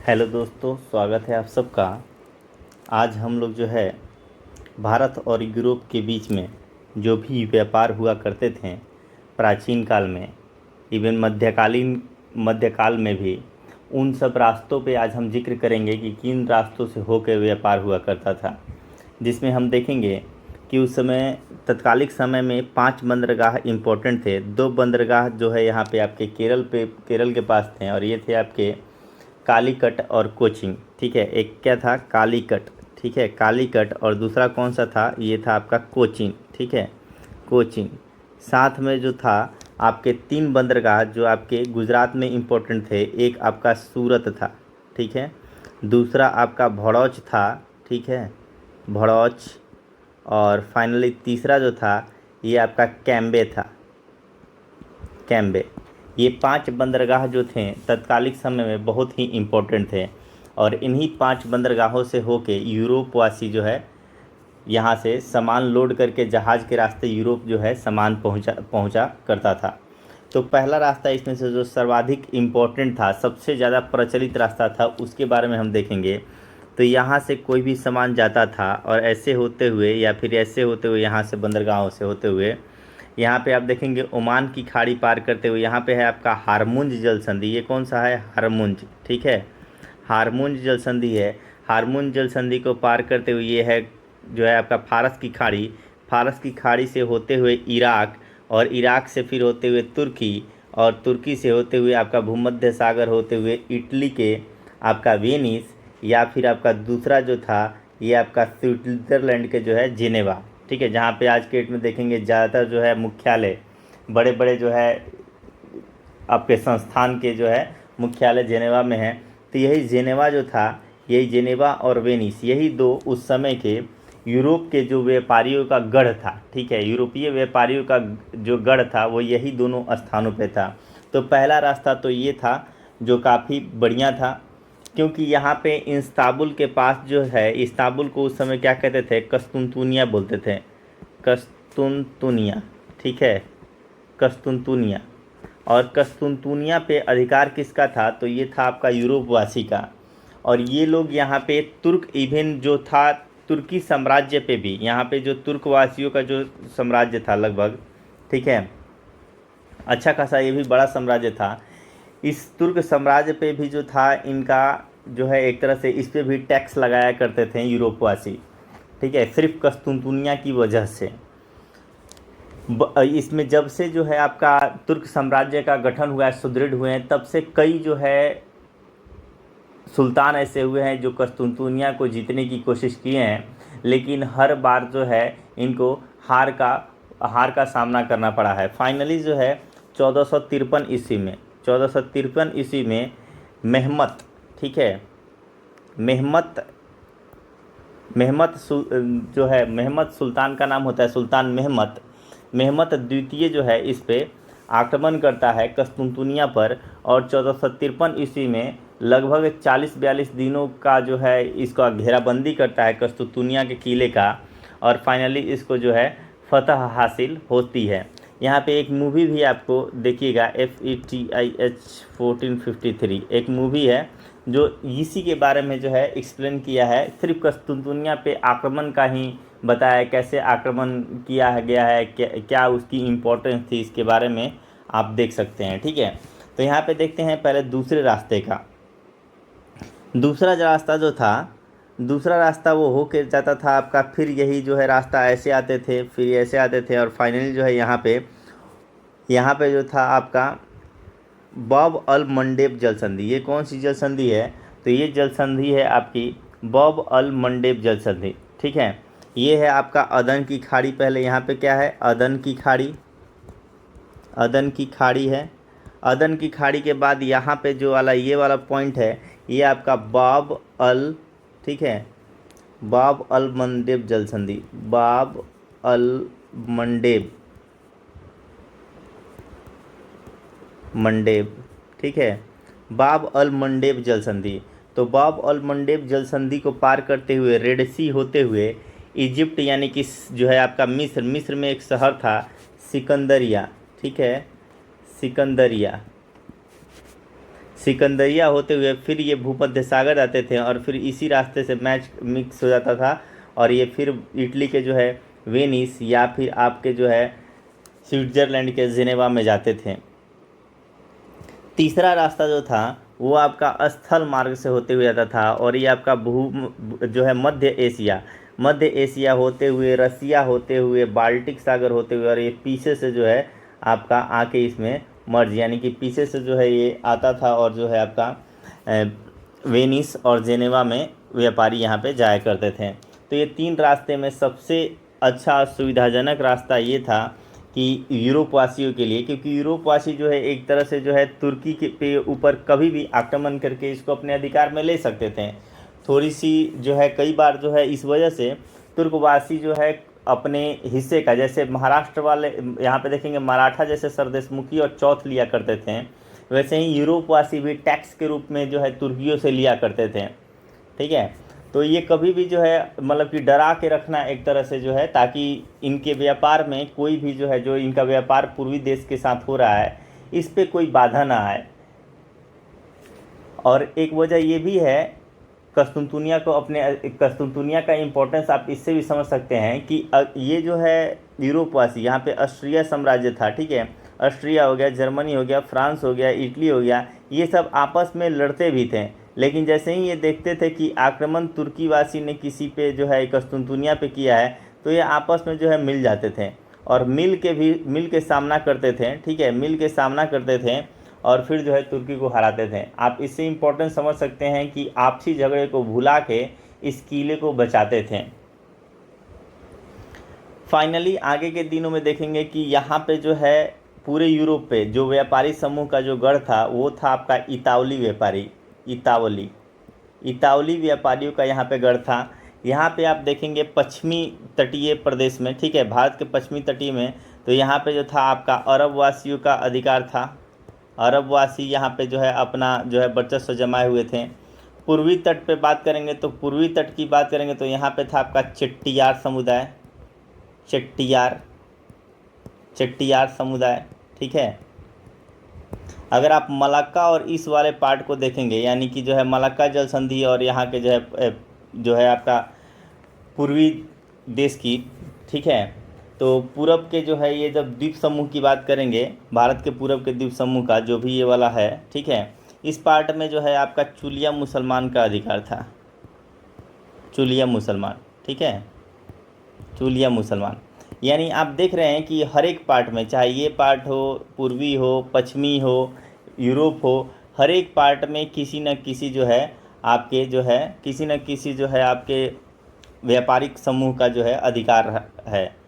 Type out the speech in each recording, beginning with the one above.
Hello दोस्तों, स्वागत है आप सबका। आज हम लोग जो है भारत और यूरोप के बीच में जो भी व्यापार हुआ करते थे प्राचीन काल में, इवन मध्यकाल में भी, उन सब रास्तों पे आज हम जिक्र करेंगे कि किन रास्तों से होकर व्यापार हुआ करता था। जिसमें हम देखेंगे कि उस समय तत्कालिक समय में 5 बंदरगाह इम्पोर्टेंट थे। 2 बंदरगाह जो है यहाँ पे आपके केरल के पास थे, और ये थे आपके कालीकट और कोचिन। ठीक है, एक क्या था, कालीकट। ठीक है, कालीकट। और दूसरा कौन सा था, ये था आपका कोचिन। ठीक है, कोचिन। साथ में जो था आपके 3 बंदरगाह जो आपके गुजरात में इम्पोर्टेंट थे। एक आपका सूरत था, ठीक है, दूसरा आपका भड़ौच था, ठीक है, भड़ौच, और फाइनली तीसरा जो था ये आपका कैम्बे था, कैम्बे। ये 5 बंदरगाह जो थे तत्कालिक समय में बहुत ही इम्पोर्टेंट थे, और इन्हीं 5 बंदरगाहों से होके यूरोप वासी जो है यहाँ से सामान लोड करके जहाज़ के रास्ते यूरोप जो है सामान पहुँचा करता था। तो पहला रास्ता इसमें से जो सर्वाधिक इम्पोर्टेंट था, सबसे ज़्यादा प्रचलित रास्ता था, उसके बारे में हम देखेंगे। तो यहाँ से कोई भी सामान जाता था, और ऐसे होते हुए या फिर ऐसे होते हुए यहाँ से बंदरगाहों से होते हुए यहाँ पे आप देखेंगे ओमान की खाड़ी पार करते हुए यहाँ पे है आपका हारमुंज जल संधि। ये कौन सा है, हारमुंज। ठीक है, हारमुंज जल संधि है। हारमुंज जल संधि को पार करते हुए ये है जो है आपका फारस की खाड़ी। फारस की खाड़ी से होते हुए इराक, और इराक से फिर होते हुए तुर्की, और तुर्की से होते हुए आपका भूमध्य सागर होते हुए इटली के आपका वेनिस, या फिर आपका दूसरा जो था ये आपका स्विट्ज़रलैंड के जो है जिनेवा। ठीक है, जहाँ पे आज के डेट में देखेंगे ज़्यादातर जो है मुख्यालय, बड़े बड़े जो है आपके संस्थान के जो है मुख्यालय जेनेवा में है। तो यही जेनेवा जो था, यही जेनेवा और वेनिस, यही 2 उस समय के यूरोप के जो व्यापारियों का गढ़ था। ठीक है, यूरोपीय व्यापारियों का जो गढ़ था वो यही दोनों स्थानों पे था। तो पहला रास्ता तो ये था जो काफ़ी बढ़िया था, क्योंकि यहाँ पे इस्तांबुल के पास जो है, इस्तांबुल को उस समय क्या कहते थे, कस्तुनतुनिया बोलते थे, कस्तुनतुनिया। ठीक है, कस्तुनतुनिया। और कस्तुनतुनिया पे अधिकार किसका था, तो ये था आपका यूरोपवासी का। और ये लोग यहाँ पे तुर्क, इवन जो था तुर्की साम्राज्य पे भी, यहाँ पे जो तुर्कवासियों का जो साम्राज्य था लगभग, ठीक है, अच्छा खासा ये भी बड़ा साम्राज्य था। इस तुर्क साम्राज्य पे भी जो था इनका जो है एक तरह से इस पे भी टैक्स लगाया करते थे यूरोपवासी। ठीक है, सिर्फ कस्तुनतुनिया की वजह से। इसमें जब से जो है आपका तुर्क साम्राज्य का गठन हुआ है, सुदृढ़ हुए हैं, तब से कई जो है सुल्तान ऐसे हुए हैं जो कस्तुनतुनिया को जीतने की कोशिश किए हैं, लेकिन हर बार जो है इनको हार का सामना करना पड़ा है। फाइनली जो है 1453 ईस्वी में, 1453 ईस्वी में मेहमत, ठीक है, जो है मेहमत सुल्तान का नाम होता है, सुल्तान मेहमत द्वितीय जो है इस पे आक्रमण करता है कस्तुनतुनिया पर, और 1453 ईस्वी में लगभग 40-42 दिनों का जो है इसका घेराबंदी करता है कस्तुनतुनिया के किले का, और फाइनली इसको जो है फतह हासिल होती है। यहाँ पे एक मूवी भी आपको देखिएगा, FETIH 1453, एक मूवी है जो इसी के बारे में जो है एक्सप्लेन किया है, सिर्फ कस्तुनतुनिया पे आक्रमण का ही बताया है, कैसे आक्रमण किया गया है, क्या उसकी इम्पोर्टेंस थी, इसके बारे में आप देख सकते हैं। ठीक है, तो यहाँ पे देखते हैं पहले दूसरे रास्ते का। दूसरा दूसरा रास्ता वो हो के जाता था आपका, फिर यही जो है रास्ता ऐसे आते थे, फिर ऐसे आते थे, और फाइनली जो है यहाँ पे जो था आपका बब अल मंडेब जल संधि। ये कौन सी जल संधि है, तो ये जल संधि है आपकी बब अल मंडेब जल संधि। ठीक है, ये है आपका अदन की खाड़ी। पहले यहाँ पे क्या है, अदन की खाड़ी है। अदन की खाड़ी के बाद यहाँ पे जो वाला ये वाला पॉइंट है, ये आपका बाब अल, ठीक है, बाब अल मंडेब जल संधि, बाब अल मंडेब, ठीक है, बाब अल मंडेब जल संधि। तो बाब अल मंडेब जल संधि को पार करते हुए रेड सी होते हुए इजिप्ट, यानी कि जो है आपका मिस्र में एक शहर था सिकंदरिया। ठीक है, सिकंदरिया होते हुए फिर ये भूमध्य सागर जाते थे और फिर इसी रास्ते से मैच मिक्स हो जाता था और ये फिर इटली के जो है वेनिस या फिर आपके जो है स्विट्ज़रलैंड के जिनेवा में जाते थे। तीसरा रास्ता जो था वो आपका स्थल मार्ग से होते हुए जाता था और ये आपका जो है मध्य एशिया होते हुए, रसिया होते हुए, बाल्टिक सागर होते हुए और ये पीछे से जो है आपका आके इसमें मर्ज, यानी कि पीछे से जो है ये आता था और जो है आपका वेनिस और जेनेवा में व्यापारी यहाँ पे जाया करते थे। तो ये 3 रास्ते में सबसे अच्छा सुविधाजनक रास्ता ये था कि यूरोप वासियों के लिए, क्योंकि यूरोप वासी जो है एक तरह से जो है तुर्की के पे ऊपर कभी भी आक्रमण करके इसको अपने अधिकार में ले सकते थे। थोड़ी सी जो है कई बार जो है इस वजह से तुर्कवासी जो है अपने हिस्से का, जैसे महाराष्ट्र वाले यहाँ पे देखेंगे मराठा जैसे सरदेशमुखी और चौथ लिया करते थे, वैसे ही यूरोपवासी भी टैक्स के रूप में जो है तुर्कियों से लिया करते थे। ठीक है, तो ये कभी भी जो है मतलब कि डरा के रखना एक तरह से जो है, ताकि इनके व्यापार में कोई भी जो है, जो इनका व्यापार पूर्वी देश के साथ हो रहा है, इस पे कोई बाधा ना आए। और एक वजह ये भी है कस्तुनतुनिया का इम्पोर्टेंस आप इससे भी समझ सकते हैं कि ये जो है यूरोपवासी, यहाँ पे ऑस्ट्रिया साम्राज्य था, ठीक है, ऑस्ट्रिया हो गया, जर्मनी हो गया, फ्रांस हो गया, इटली हो गया, ये सब आपस में लड़ते भी थे। लेकिन जैसे ही ये देखते थे कि आक्रमण तुर्कीवासी ने किसी पे जो है कस्तुनतुनिया पे किया है, तो ये आपस में जो है मिल जाते थे और मिल के सामना करते थे। ठीक है, मिल के सामना करते थे और फिर जो है तुर्की को हराते थे। आप इससे इम्पोर्टेंस समझ सकते हैं कि आपसी झगड़े को भुला के इस किले को बचाते थे। फाइनली आगे के दिनों में देखेंगे कि यहाँ पे जो है पूरे यूरोप पे जो व्यापारी समूह का जो गढ़ था वो था आपका इतावली व्यापारियों का यहाँ पे गढ़ था। यहाँ पे आप देखेंगे पश्चिमी तटीय प्रदेश में, ठीक है, भारत के पश्चिमी तटीय में, तो यहाँ पे जो था आपका अरब वासियों का अधिकार था। अरब वासी यहाँ पे जो है अपना जो है वर्चस्व जमाए हुए थे। पूर्वी तट पे बात करेंगे तो पूर्वी तट की बात करेंगे तो यहाँ पे था आपका चेट्टियार समुदाय। ठीक है, अगर आप मलक्का और इस वाले पार्ट को देखेंगे, यानी कि जो है मलक्का जल संधि और यहाँ के जो है आपका पूर्वी देश की, ठीक है, तो पूरब के जो है ये जब द्वीप समूह की बात करेंगे, भारत के पूरब के द्वीप समूह का जो भी ये वाला है, ठीक है, इस पार्ट में जो है आपका चुलिया मुसलमान का अधिकार था। चुलिया मुसलमान, ठीक है, चुलिया मुसलमान, यानी आप देख रहे हैं कि हर एक पार्ट में, चाहे ये पार्ट हो, पूर्वी हो, पश्चिमी हो, यूरोप हो, हर एक पार्ट में किसी न किसी जो है आपके व्यापारिक समूह का जो है अधिकार है।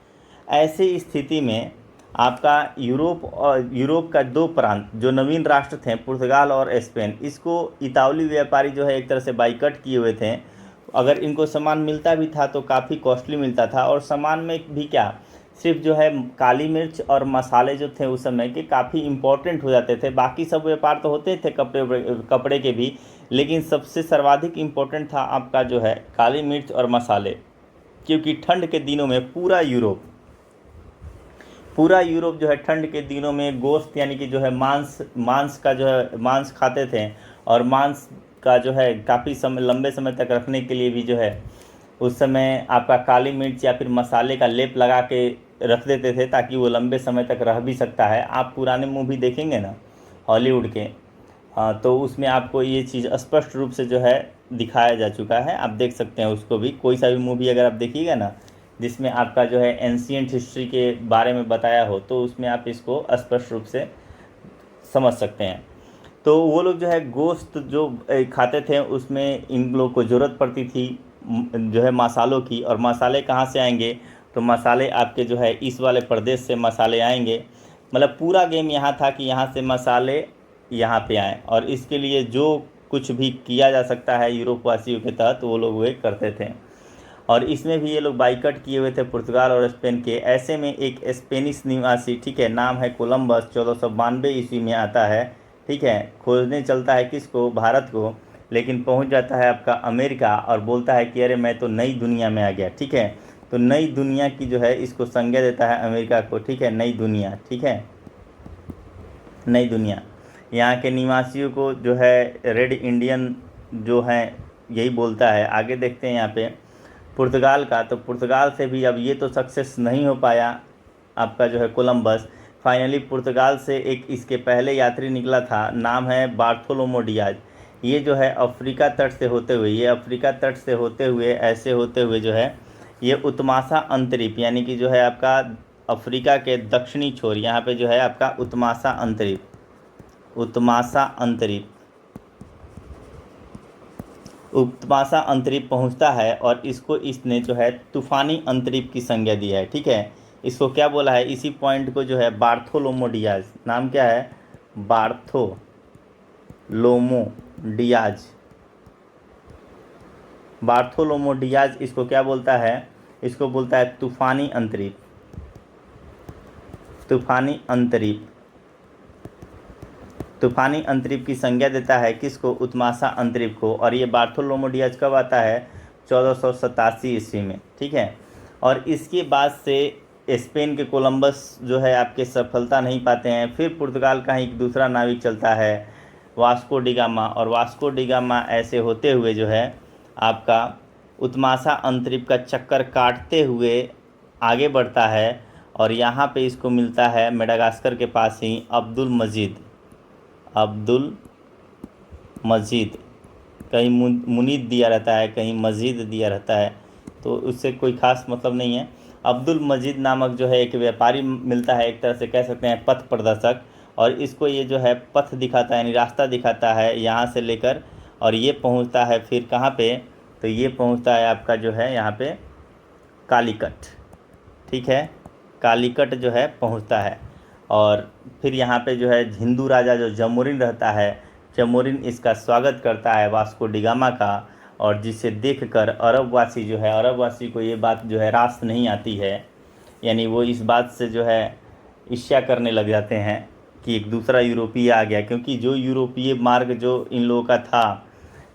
ऐसी स्थिति में आपका यूरोप का 2 प्रांत जो नवीन राष्ट्र थे, पुर्तगाल और स्पेन, इसको इतावली व्यापारी जो है एक तरह से बाइकआउट किए हुए थे। अगर इनको सामान मिलता भी था तो काफ़ी कॉस्टली मिलता था, और सामान में भी क्या, सिर्फ जो है काली मिर्च और मसाले जो थे उस समय के काफ़ी इम्पोर्टेंट हो जाते थे। बाकी सब व्यापार तो होते थे कपड़े के भी, लेकिन सबसे सर्वाधिक इम्पोर्टेंट था आपका जो है काली मिर्च और मसाले, क्योंकि ठंड के दिनों में पूरा यूरोप जो है ठंड के दिनों में गोश्त, यानी कि जो है मांस खाते थे, और मांस का जो है काफ़ी लंबे समय तक रखने के लिए भी जो है उस समय आपका काली मिर्च या फिर मसाले का लेप लगा के रख देते थे, ताकि वो लंबे समय तक रह भी सकता है। आप पुराने मूवी देखेंगे ना हॉलीवुड के, तो उसमें आपको ये चीज़ स्पष्ट रूप से जो है दिखाया जा चुका है, आप देख सकते हैं उसको भी। कोई सा भी मूवी अगर आप देखिएगा ना जिसमें आपका जो है एंशिएंट हिस्ट्री के बारे में बताया हो, तो उसमें आप इसको स्पष्ट रूप से समझ सकते हैं। तो वो लोग जो है गोश्त जो खाते थे उसमें इन लोग को ज़रूरत पड़ती थी जो है मसालों की, और मसाले कहाँ से आएंगे, तो मसाले आपके जो है इस वाले प्रदेश से मसाले आएंगे। मतलब पूरा गेम यहाँ था कि यहाँ से मसाले यहाँ पे आएँ, और इसके लिए जो कुछ भी किया जा सकता है यूरोप वासियों के तहत वो लोग वे करते थे। और इसमें भी ये लोग बाइकआउट किए हुए थे पुर्तगाल और स्पेन के। ऐसे में एक स्पेनिश निवासी, ठीक है, नाम है कोलंबस, 1492 ईस्वी में आता है, ठीक है, खोजने चलता है किसको, भारत को, लेकिन पहुंच जाता है आपका अमेरिका और बोलता है कि अरे मैं तो नई दुनिया में आ गया। ठीक है, तो नई दुनिया की जो है इसको संज्ञा देता है अमेरिका को, ठीक है, नई दुनिया, ठीक है, नई दुनिया। यहाँ के निवासियों को जो है रेड इंडियन जो है यही बोलता है। आगे देखते हैं यहाँ पे पुर्तगाल का, तो पुर्तगाल से भी अब ये तो सक्सेस नहीं हो पाया आपका जो है कोलंबस। फाइनली पुर्तगाल से एक इसके पहले यात्री निकला था, नाम है बार्थोलोमो डियाज। ये जो है अफ्रीका तट से होते हुए, ये अफ्रीका तट से होते हुए ऐसे होते हुए जो है ये उत्मासा अंतरीप, यानी कि जो है आपका अफ्रीका के दक्षिणी छोर, यहाँ पे जो है आपका उत्मासा अंतरीप, उत्मासा अंतरीप, उत्मासा अंतरीप पहुंचता है और इसको इसने जो है तूफानी अंतरीप की संज्ञा दी है। ठीक है, इसको क्या बोला है, इसी पॉइंट को जो है बार्थोलोमो डियाज, नाम क्या है, बार्थोलोमो डियाज, बार्थोलोमो डियाज इसको क्या बोलता है, इसको बोलता है तूफानी अंतरीप, तूफानी अंतरीप, तूफानी अंतरीप की संज्ञा देता है किसको, उत्मासा अंतरीप को। और ये बार्थोलोमो डियाज कब आता है, 1487 ईस्वी में। ठीक है, और इसके बाद से स्पेन के कोलंबस जो है आपके सफलता नहीं पाते हैं। फिर पुर्तगाल का एक दूसरा नाविक चलता है वास्को डिगामा, और वास्को डिगामा ऐसे होते हुए जो है आपका उत्मासा अंतरीप का चक्कर काटते हुए आगे बढ़ता है और यहाँ पे इसको मिलता है मेडागास्कर के पास ही अब्दुल मजीद, अब्दुल मजीद, कहीं मुनीद दिया रहता है, कहीं मजीद दिया रहता है, तो उससे कोई ख़ास मतलब नहीं है। अब्दुल मजीद नामक जो है एक व्यापारी मिलता है, एक तरह से कह सकते हैं पथ प्रदर्शक, और इसको ये जो है पथ दिखाता है, यानी रास्ता दिखाता है यहाँ से लेकर, और ये पहुँचता है फिर कहाँ पे, तो ये पहुँचता है आपका जो है यहाँ पे कालीकट। ठीक है, कालीकट जो है पहुँचता है, और फिर यहाँ पे जो है हिंदू राजा जो जमोरिन रहता है, जमोरिन इसका स्वागत करता है वास्को डिगामा का, और जिसे देखकर अरबवासी जो है, अरबवासी को ये बात जो है रास नहीं आती है, यानी वो इस बात से जो है ईर्ष्या करने लग जाते हैं कि एक दूसरा यूरोपीय आ गया, क्योंकि जो यूरोपीय मार्ग जो इन लोगों का था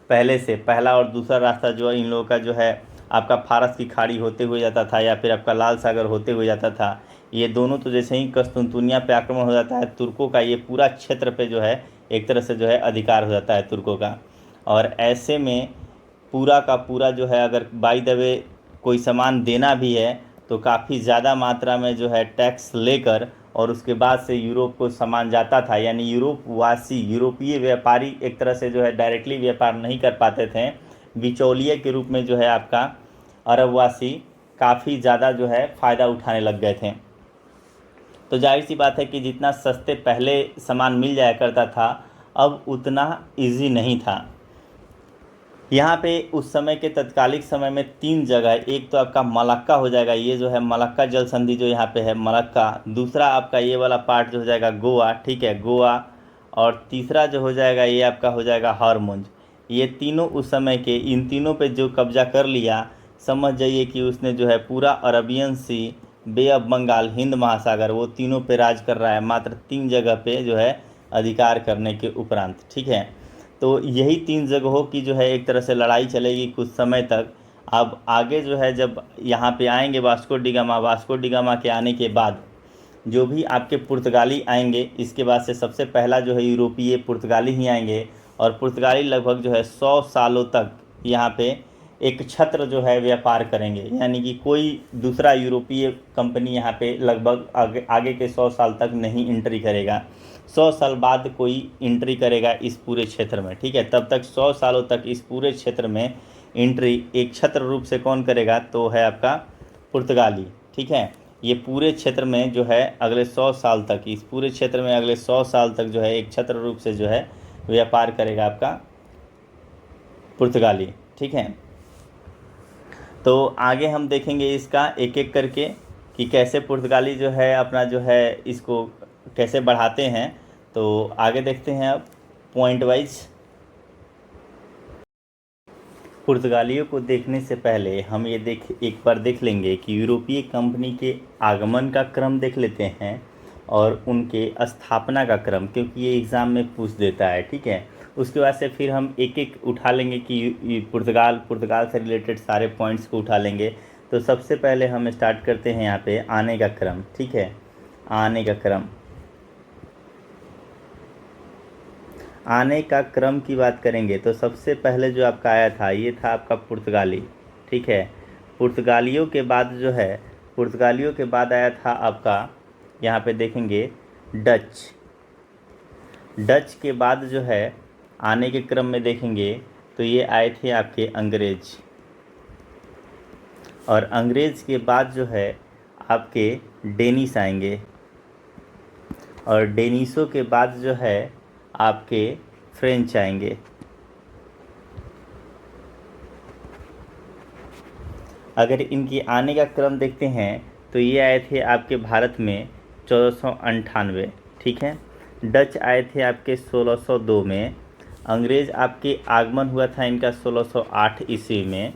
पहले से, पहला और दूसरा रास्ता जो इन लोगों का जो है आपका फारस की खाड़ी होते हुए जाता था या फिर आपका लाल सागर होते हुए जाता था, ये दोनों तो जैसे ही कस्तुनतुनिया पे आक्रमण हो जाता है, तुर्कों का ये पूरा क्षेत्र पे जो है एक तरह से जो है अधिकार हो जाता है तुर्कों का। और ऐसे में पूरा का पूरा जो है अगर बाय द वे कोई सामान देना भी है तो काफ़ी ज़्यादा मात्रा में जो है टैक्स लेकर, और उसके बाद से यूरोप को सामान जाता था, यानी यूरोपवासी, यूरोपीय व्यापारी एक तरह से जो है डायरेक्टली व्यापार नहीं कर पाते थे, बिचौलिए के रूप में जो है आपका अरबवासी काफ़ी ज़्यादा जो है फ़ायदा उठाने लग गए थे। तो जाहिर सी बात है कि जितना सस्ते पहले सामान मिल जाया करता था, अब उतना इजी नहीं था। यहाँ पे उस समय के तत्कालिक समय में 3 जगह, एक तो आपका मलक्का हो जाएगा, ये जो है मलक्का जल संधि जो यहाँ पे है मलक्का, दूसरा आपका ये वाला पार्ट जो हो जाएगा गोवा, ठीक है गोवा, और तीसरा जो हो जाएगा ये आपका हो जाएगा हरमुंज। ये तीनों उस समय के, इन तीनों पे जो कब्जा कर लिया, समझ जाइए कि उसने जो है पूरा Arabian sea, bay of Bengal, हिंद महासागर, वो तीनों पे राज कर रहा है, मात्र 3 जगह पे जो है अधिकार करने के उपरांत। ठीक है, तो यही 3 जगहों की जो है एक तरह से लड़ाई चलेगी कुछ समय तक। अब आगे जो है जब यहाँ पे आएंगे वास्को डिगामा, वास्को डिगामा के आने के बाद जो भी आपके पुर्तगाली आएंगे, इसके बाद से सबसे पहला जो है यूरोपीय पुर्तगाली ही आएंगे, और पुर्तगाली लगभग जो है 100 सालों तक यहाँ पे एक छत्र जो है व्यापार करेंगे, यानी कि कोई दूसरा यूरोपीय कंपनी यहाँ पे लगभग आगे के 100 साल तक नहीं एंट्री करेगा। 100 साल बाद कोई एंट्री करेगा इस पूरे क्षेत्र में। ठीक है, तब तक 100 सालों तक इस पूरे क्षेत्र में एंट्री एक छत्र रूप से कौन करेगा, तो है आपका पुर्तगाली। ठीक है, ये पूरे क्षेत्र में जो है अगले 100 साल तक, इस पूरे क्षेत्र में अगले 100 साल तक जो है एक छत्र रूप से जो है व्यापार करेगा आपका पुर्तगाली। ठीक है, तो आगे हम देखेंगे इसका एक एक करके कि कैसे पुर्तगाली जो है अपना जो है इसको कैसे बढ़ाते हैं। तो आगे देखते हैं अब पॉइंट वाइज। पुर्तगालियों को देखने से पहले हम ये एक बार देख लेंगे कि यूरोपीय कंपनी के आगमन का क्रम देख लेते हैं और उनके स्थापना का क्रम, क्योंकि ये एग्ज़ाम में पूछ देता है। ठीक है, उसके बाद से फिर हम एक एक उठा लेंगे कि पुर्तगाल से रिलेटेड सारे पॉइंट्स को उठा लेंगे। तो सबसे पहले हम स्टार्ट करते हैं यहाँ पे आने का क्रम। ठीक है, आने का क्रम। आने का क्रम की बात करेंगे तो सबसे पहले जो आपका आया था ये था आपका पुर्तगाली। ठीक है, पुर्तगालियों के बाद जो है, पुर्तगालियों के बाद आया था आपका, यहाँ पे देखेंगे, डच। डच के बाद जो है आने के क्रम में देखेंगे तो ये आए थे आपके अंग्रेज। और अंग्रेज के बाद जो है आपके डेनिस आएंगे। और डेनिसों के बाद जो है आपके फ्रेंच आएंगे। अगर इनकी आने का क्रम देखते हैं तो ये आए थे आपके भारत में 1498। ठीक है, डच आए थे आपके 1602 में। अंग्रेज़ आपके आगमन हुआ था इनका 1608 ईस्वी में।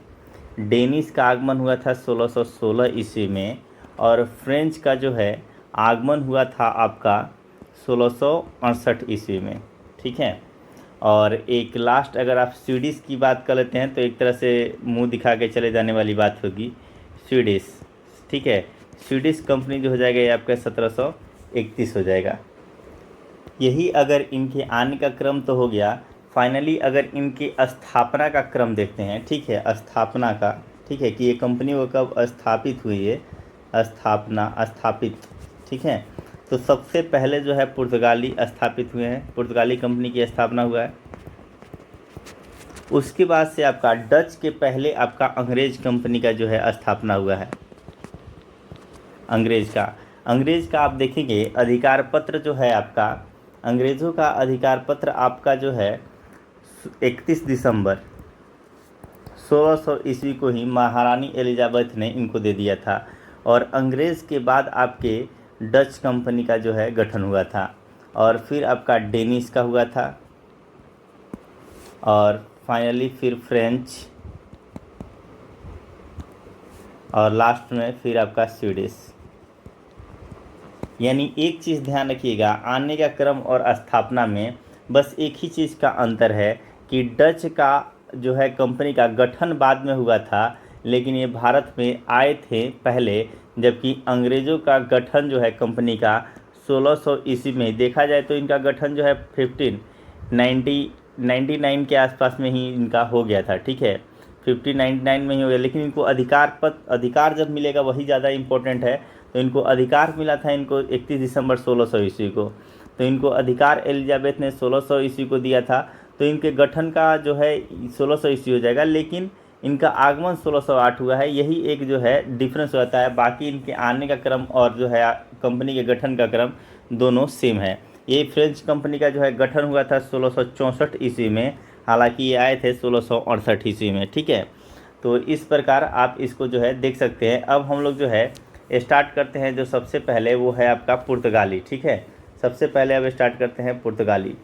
डेनिस का आगमन हुआ था 1616 ईस्वी में। और फ्रेंच का जो है आगमन हुआ था आपका 1668 ईस्वी में। ठीक है, और एक लास्ट अगर आप स्वीडिश की बात कर लेते हैं तो एक तरह से मुंह दिखा के चले जाने वाली बात होगी, स्वीडिश। ठीक है, स्वीडिश कंपनी जो हो जाएगा ये आपका 1731 हो जाएगा। यही अगर इनके आने का क्रम तो हो गया। फाइनली अगर इनकी स्थापना का क्रम देखते हैं, ठीक है, स्थापना का, ठीक है, कि ये कंपनी वो कब स्थापित हुई है, स्थापित, ठीक है, तो सबसे पहले जो है पुर्तगाली स्थापित हुए हैं, पुर्तगाली कंपनी की स्थापना हुआ है। उसके बाद से आपका डच के पहले आपका अंग्रेज कंपनी का जो है स्थापना हुआ है। अंग्रेज का आप देखेंगे अधिकार पत्र जो है आपका, अंग्रेज़ों का अधिकार पत्र आपका जो है 31 दिसंबर 1600 ईस्वी को ही महारानी एलिजाबेथ ने इनको दे दिया था। और अंग्रेज़ के बाद आपके डच कंपनी का जो है गठन हुआ था। और फिर आपका डेनिस का हुआ था। और फाइनली फिर फ्रेंच, और लास्ट में फिर आपका स्वीडिश। यानी एक चीज़ ध्यान रखिएगा, आने का क्रम और स्थापना में बस एक ही चीज़ का अंतर है कि डच का जो है कंपनी का गठन बाद में हुआ था, लेकिन ये भारत में आए थे पहले, जबकि अंग्रेज़ों का गठन जो है कंपनी का 1600 ईस्वी में। देखा जाए तो इनका गठन जो है 1599 के आसपास में ही इनका हो गया था। ठीक है, 1599 में ही हो गया, लेकिन इनको अधिकार जब मिलेगा वही ज़्यादा इम्पोर्टेंट है। तो इनको अधिकार मिला था इनको 31 दिसंबर 1600 ईस्वी को। तो इनको अधिकार एलिजाबेथ ने 1600 ईस्वी को दिया था। तो इनके गठन का जो है 1600 ईस्वी हो जाएगा, लेकिन इनका आगमन 1608 हुआ है। यही एक जो है डिफरेंस होता है। बाकी इनके आने का क्रम और जो है कंपनी के गठन का क्रम दोनों सेम है। ये फ्रेंच कंपनी का जो है गठन हुआ था 1664 ईस्वी में, हालांकि ये आए थे 1668 ईस्वी में। ठीक है, तो इस प्रकार आप इसको जो है देख सकते हैं। अब हम लोग जो है स्टार्ट करते हैं। जो सबसे पहले वो है आपका पुर्तगाली। ठीक है, सबसे पहले अब स्टार्ट करते हैं पुर्तगाली।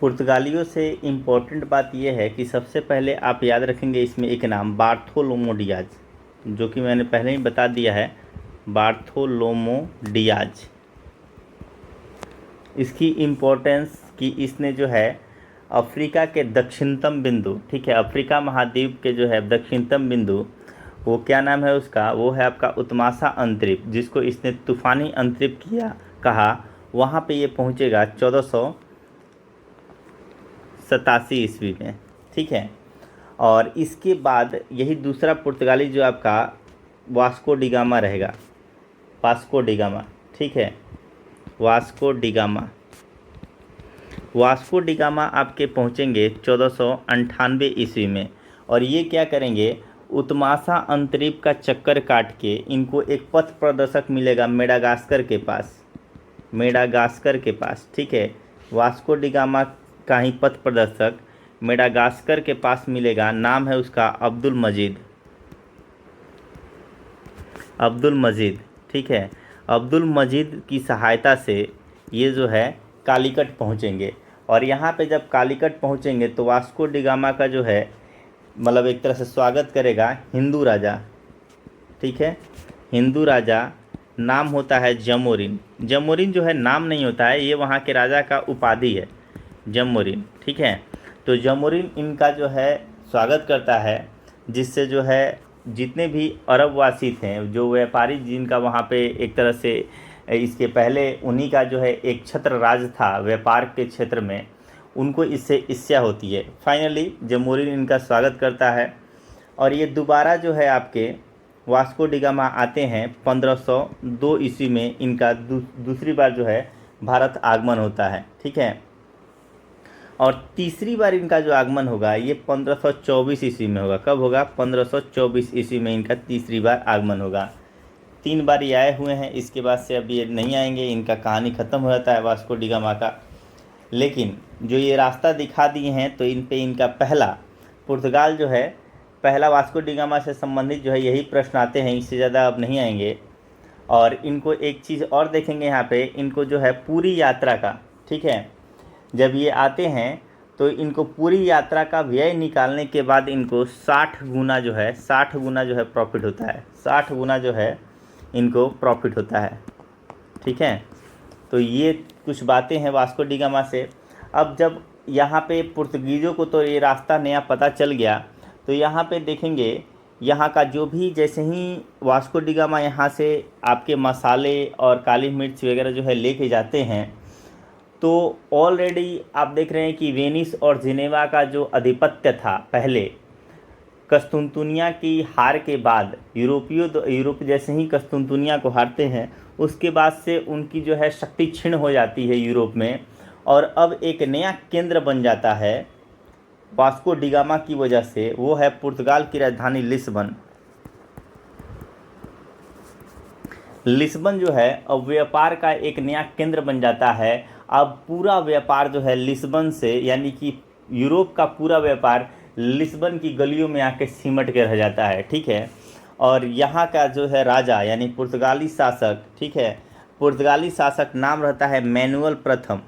पुर्तगालियों से इम्पोर्टेंट बात यह है कि सबसे पहले आप याद रखेंगे इसमें एक नाम बार्थोलोमो डियाज, जो कि मैंने पहले ही बता दिया है, बार्थोलोमो डियाज। इसकी इम्पोर्टेंस कि इसने जो है अफ्रीका के दक्षिणतम बिंदु, ठीक है, अफ्रीका महाद्वीप के जो है दक्षिणतम बिंदु, वो क्या नाम है उसका, वो है आपका उत्मासा अंतरिप, जिसको इसने तूफ़ानी अंतरिप किया कहा। वहाँ पे ये पहुँचेगा 1487 ईस्वी में। ठीक है, और इसके बाद यही दूसरा पुर्तगाली जो आपका वास्को डिगामा रहेगा, वास्को डिगामा। ठीक है, वास्को डिगामा आपके पहुँचेंगे 1498 ईस्वी में। और ये क्या करेंगे, उत्मासा अंतरिप का चक्कर काट के इनको एक पथ प्रदर्शक मिलेगा मेडागास्कर के पास। ठीक है, वास्को डिगामा का ही पथ प्रदर्शक मेडागास्कर के पास मिलेगा। नाम है उसका अब्दुल मजीद। ठीक है, अब्दुल मजीद की सहायता से ये जो है कालीकट पहुँचेंगे। और यहाँ पे जब कालीकट पहुँचेंगे तो वास्को डिगामा का जो है मतलब एक तरह से स्वागत करेगा हिंदू राजा। ठीक है, हिंदू राजा, नाम होता है जमोरिन। जमोरिन जो है नाम नहीं होता है, ये वहाँ के राजा का उपाधि है, जमोरिन। ठीक है, तो जमोरिन इनका जो है स्वागत करता है, जिससे जो है जितने भी अरब वासी थे, जो व्यापारी जिनका वहाँ पे एक तरह से इसके पहले उन्हीं का जो है एक छत्र राज था व्यापार के क्षेत्र में, उनको इससे ईर्ष्या होती है। फाइनली जमोरिन इनका स्वागत करता है और ये दोबारा जो है आपके वास्को डी गामा आते हैं 1502 ईस्वी में। इनका दूसरी बार जो है भारत आगमन होता है, ठीक है। और तीसरी बार इनका जो आगमन होगा ये 1524 ईस्वी में होगा। कब होगा? 1524 ईस्वी में इनका तीसरी बार आगमन होगा। 3 बार ये आए हुए हैं, इसके बाद से अब ये नहीं आएंगे, इनका कहानी ख़त्म हो जाता है वास्को डी गामा का। लेकिन जो ये रास्ता दिखा दिए हैं तो इन पे इनका पहला पुर्तगाल जो है, पहला वास्को डी गामा से संबंधित जो है यही प्रश्न आते हैं, इससे ज़्यादा अब नहीं आएंगे। और इनको एक चीज़ और देखेंगे यहाँ पे, इनको जो है पूरी यात्रा का, ठीक है, जब ये आते हैं तो इनको पूरी यात्रा का व्यय निकालने के बाद इनको 60 गुना जो है 60 गुना जो है प्रॉफिट होता है। 60 गुना जो है इनको प्रॉफिट होता है, ठीक है। तो ये कुछ बातें हैं वास्को डी गामा से। अब जब यहाँ पे पुर्तगीज़ों को तो ये रास्ता नया पता चल गया, तो यहाँ पे देखेंगे यहाँ का जो भी, जैसे ही वास्को डी गामा यहाँ से आपके मसाले और काली मिर्च वगैरह जो है लेके जाते हैं, तो ऑलरेडी आप देख रहे हैं कि वेनिस और जिनेवा का जो आधिपत्य था पहले, कस्तुनतुनिया की हार के बाद यूरोप जैसे ही कस्तुनतुनिया को हारते हैं, उसके बाद से उनकी जो है शक्ति क्षीण हो जाती है यूरोप में। और अब एक नया केंद्र बन जाता है वास्को डी गामा की वजह से, वो है पुर्तगाल की राजधानी लिस्बन। लिस्बन जो है अब व्यापार का एक नया केंद्र बन जाता है। अब पूरा व्यापार जो है लिस्बन से, यानी कि यूरोप का पूरा व्यापार लिस्बन की गलियों में आके सिमट के रह जाता है, ठीक है। और यहाँ का जो है राजा यानी पुर्तगाली शासक, ठीक है, पुर्तगाली शासक नाम रहता है मैनुअल प्रथम,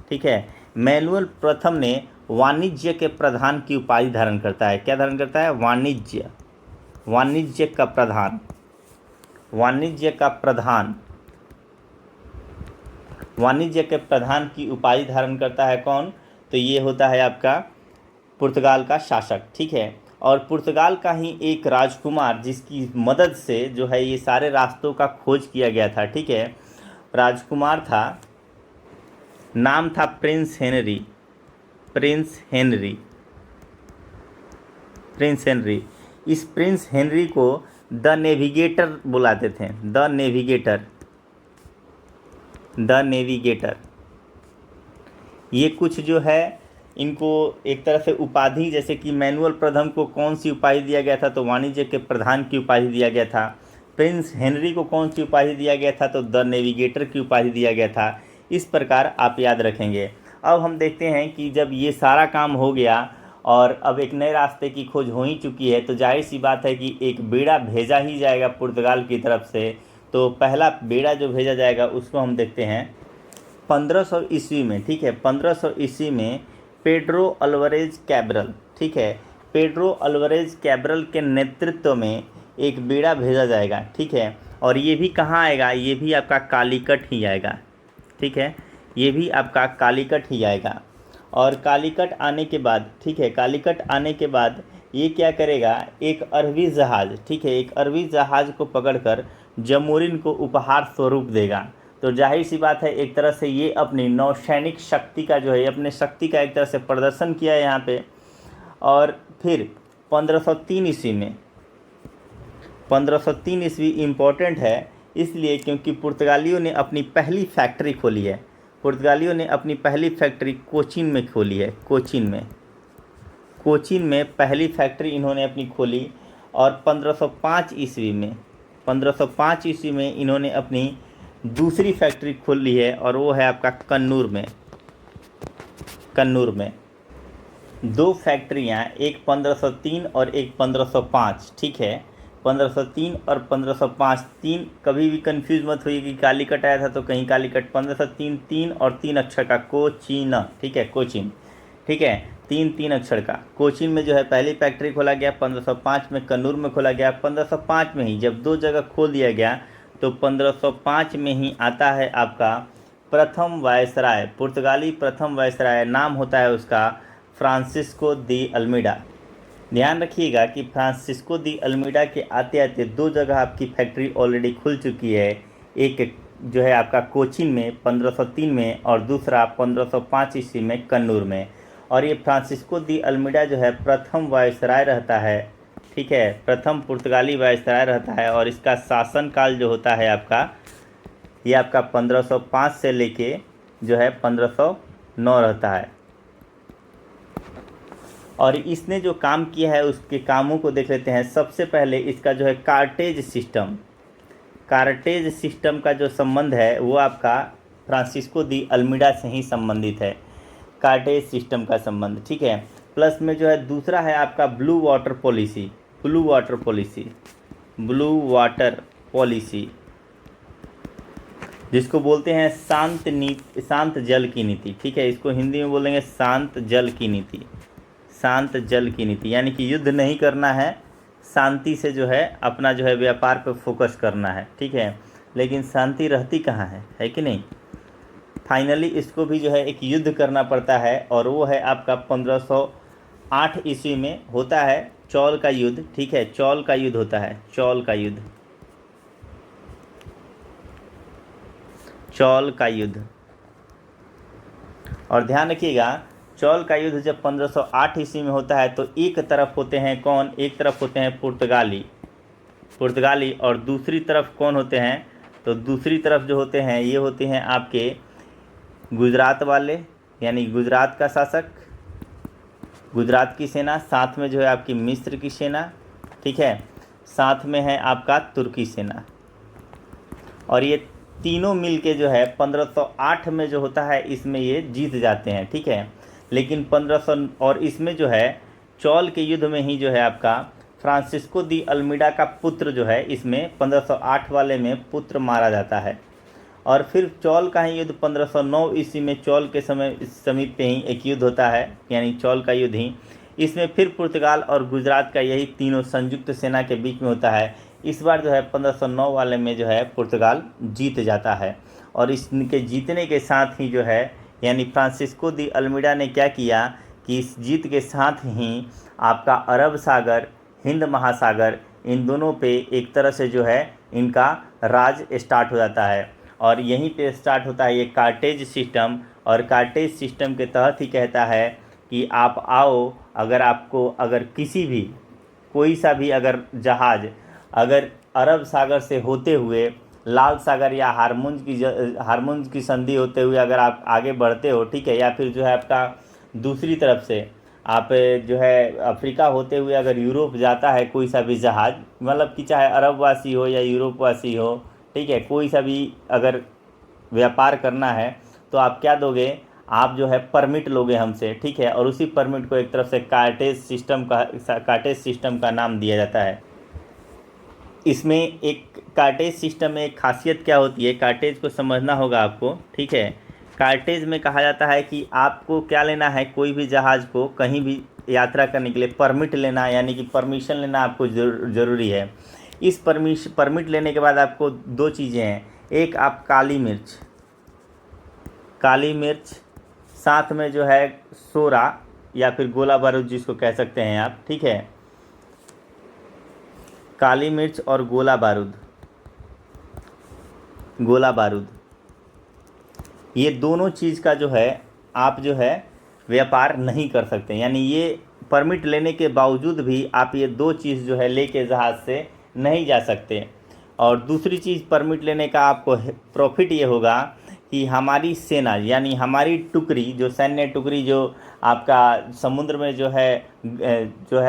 ठीक है। मैनुअल प्रथम ने वाणिज्य के प्रधान की उपाधि धारण करता है। क्या धारण करता है? वाणिज्य का प्रधान। वाणिज्य के प्रधान की उपाधि धारण करता है कौन? तो ये होता है आपका पुर्तगाल का शासक, ठीक है। और पुर्तगाल का ही एक राजकुमार, जिसकी मदद से जो है ये सारे रास्तों का खोज किया गया था, ठीक है। राजकुमार था, नाम था प्रिंस हेनरी। इस प्रिंस हेनरी को द नेविगेटर बुलाते थे, द नेविगेटर। ये कुछ जो है इनको एक तरह से उपाधि, जैसे कि मैनुअल प्रथम को कौन सी उपाधि दिया गया था? तो वाणिज्य के प्रधान की उपाधि दिया गया था। प्रिंस हेनरी को कौन सी उपाधि दिया गया था? तो द नेविगेटर की उपाधि दिया गया था। इस प्रकार आप याद रखेंगे। अब हम देखते हैं कि जब ये सारा काम हो गया और अब एक नए रास्ते की खोज हो ही चुकी है, तो जाहिर सी बात है कि एक बेड़ा भेजा ही जाएगा पुर्तगाल की तरफ से। तो पहला बेड़ा जो भेजा जाएगा उसको हम देखते हैं 1500 ईस्वी में, ठीक है। 1500 ईस्वी में पेड्रो अल्वारेज कैब्रल, ठीक है, पेड्रो अल्वारेज कैब्रल के नेतृत्व में एक बेड़ा भेजा जाएगा, ठीक है। और ये भी कहाँ आएगा? ये भी आपका कालीकट ही आएगा, ठीक है, ये भी आपका कालीकट ही आएगा। और कालीकट आने के बाद, ठीक है, कालीकट आने के बाद ये क्या करेगा? एक अरबी जहाज़, ठीक है, एक अरबी जहाज़ को पकड़कर जमोरिन को उपहार स्वरूप देगा। तो जाहिर सी बात है एक तरह से ये अपनी नौसैनिक शक्ति का जो है, अपने शक्ति का एक तरह से प्रदर्शन किया है यहाँ पे। और फिर 1503 ईस्वी में, 1503 ईस्वी इम्पोर्टेंट है इसलिए क्योंकि पुर्तगालियों ने अपनी पहली फैक्ट्री खोली है। पुर्तगालियों ने अपनी पहली फैक्ट्री कोचीन में खोली है, कोचीन में पहली फैक्ट्री इन्होंने अपनी खोली। और 1505 ईस्वी में इन्होंने अपनी दूसरी फैक्ट्री खोल ली है, और वो है आपका कन्नूर में। 2 फैक्ट्रियाँ, एक 1503 और एक 1505, ठीक है। 1503 और 1505, 3 कभी भी कंफ्यूज मत होइए कि कालीकट आया था तो कहीं कालीकट। 1503 3 और 3 अक्षर का कोचीन, ठीक है, कोचीन, ठीक है, 3 अक्षर का। कोचीन में जो है पहली फैक्ट्री खोला गया, 1505 में कन्नूर में खोला गया। 1505 में ही जब 2 जगह खोल दिया गया तो 1505 में ही आता है आपका प्रथम वायसराय, पुर्तगाली प्रथम वायसराय, नाम होता है उसका फ्रांसिस्को दी अल्मीडा, ध्यान रखिएगा कि फ्रांसिस्को दी अल्मीडा के आते आते दो जगह आपकी फैक्ट्री ऑलरेडी खुल चुकी है। एक जो है आपका कोचीन में 1503 में और दूसरा 1505 ईस्वी में कन्नूर में। और ये फ्रांसिस्को दी अल्मीडा जो है प्रथम वायसराय रहता है, ठीक है, प्रथम पुर्तगाली वायसराय रहता है। और इसका शासनकाल जो होता है आपका, ये आपका 1505 से लेके जो है 1509 रहता है। और इसने जो काम किया है उसके कामों को देख लेते हैं। सबसे पहले इसका जो है कार्टेज सिस्टम का जो संबंध है वो आपका फ्रांसिस्को दी अल्मीडा से ही संबंधित है, कार्टेज सिस्टम का संबंध, ठीक है। प्लस में जो है दूसरा है आपका ब्लू वाटर पॉलिसी, जिसको बोलते हैं शांत जल की नीति, ठीक है। इसको हिंदी में बोलेंगे शांत जल की नीति, यानी कि युद्ध नहीं करना है, शांति से जो है अपना जो है व्यापार पर फोकस करना है, ठीक है। लेकिन शांति रहती कहाँ है कि नहीं। फाइनली इसको भी जो है एक युद्ध करना पड़ता है, और वो है आपका 1508 ईस्वी में होता है चौल का युद्ध, ठीक है। चौल का युद्ध होता है, चौल का युद्ध। और ध्यान रखिएगा, चौल का युद्ध जब 1508 ईस्वी में होता है तो एक तरफ होते हैं कौन, एक तरफ होते हैं पुर्तगाली और दूसरी तरफ कौन होते हैं, तो दूसरी तरफ जो होते हैं ये होते हैं आपके गुजरात वाले, यानी गुजरात का शासक, गुजरात की सेना, साथ में जो है आपकी मिस्र की सेना, ठीक है, साथ में है आपका तुर्की सेना। और ये तीनों मिलके जो है 1508 में जो होता है इसमें ये जीत जाते हैं, ठीक है। लेकिन 1500 और इसमें जो है चौल के युद्ध में ही जो है आपका फ्रांसिस्को दी अल्मीडा का पुत्र जो है इसमें 1508 वाले में पुत्र मारा जाता है। और फिर चौल का ही युद्ध 1509 ईस्वी में चौल के समीप पे ही एक युद्ध होता है, यानी चौल का युद्ध ही। इसमें फिर पुर्तगाल और गुजरात का यही तीनों संयुक्त सेना के बीच में होता है। इस बार जो है 1509 वाले में जो है पुर्तगाल जीत जाता है। और इसके जीतने के साथ ही जो है, यानी फ्रांसिस्को दी अल्मीडा ने क्या किया कि इस जीत के साथ ही आपका अरब सागर, हिंद महासागर, इन दोनों पे एक तरह से जो है इनका राज स्टार्ट हो जाता है। और यहीं पे स्टार्ट होता है ये कार्टेज सिस्टम। और कार्टेज सिस्टम के तहत ही कहता है कि आप आओ, अगर किसी भी कोई सा भी अगर जहाज़ अगर अरब सागर से होते हुए लाल सागर या हारमुंज की संधि होते हुए अगर आप आगे बढ़ते हो, ठीक है, या फिर जो है आपका दूसरी तरफ से आप जो है अफ्रीका होते हुए अगर यूरोप जाता है कोई सा भी जहाज़, मतलब कि चाहे अरब वासी हो या यूरोप वासी हो, ठीक है, कोई सा भी अगर व्यापार करना है तो आप क्या दोगे, आप जो है परमिट लोगे हमसे, ठीक है। और उसी परमिट को एक तरफ से कार्टेज सिस्टम का नाम दिया जाता है। इसमें एक कार्टेज सिस्टम में एक खासियत क्या होती है, कार्टेज को समझना होगा आपको, ठीक है। कार्टेज में कहा जाता है कि आपको क्या लेना है, कोई भी जहाज़ को कहीं भी यात्रा करने के लिए परमिट लेना, यानी कि परमिशन लेना आपको ज़रूरी है। इस परमिट लेने के बाद आपको दो चीज़ें हैं, एक आप काली मिर्च, साथ में जो है सोरा या फिर गोला बारूद जिसको कह सकते हैं आप, ठीक है, काली मिर्च और गोला बारूद, ये दोनों चीज़ का जो है आप जो है व्यापार नहीं कर सकते। यानी ये परमिट लेने के बावजूद भी आप ये दो चीज़ जो है लेके जहाज़ से नहीं जा सकते। और दूसरी चीज़ परमिट लेने का आपको प्रॉफिट ये होगा कि हमारी सेना, यानी हमारी टुकड़ी, जो सैन्य टुकड़ी जो आपका समुद्र में जो है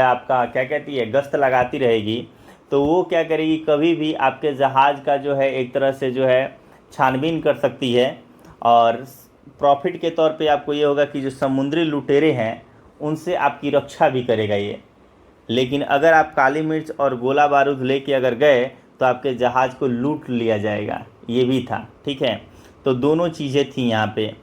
आपका क्या कहती है, गश्त लगाती रहेगी, तो वो क्या करेगी, कभी भी आपके जहाज़ का जो है एक तरह से जो है छानबीन कर सकती है। और प्रॉफिट के तौर पे आपको ये होगा कि जो समुद्री लुटेरे हैं उनसे आपकी रक्षा भी करेगा ये। लेकिन अगर आप काली मिर्च और गोला बारूद लेके अगर गए तो आपके जहाज़ को लूट लिया जाएगा, ये भी था, ठीक है। तो दोनों चीज़ें थी यहाँ पे।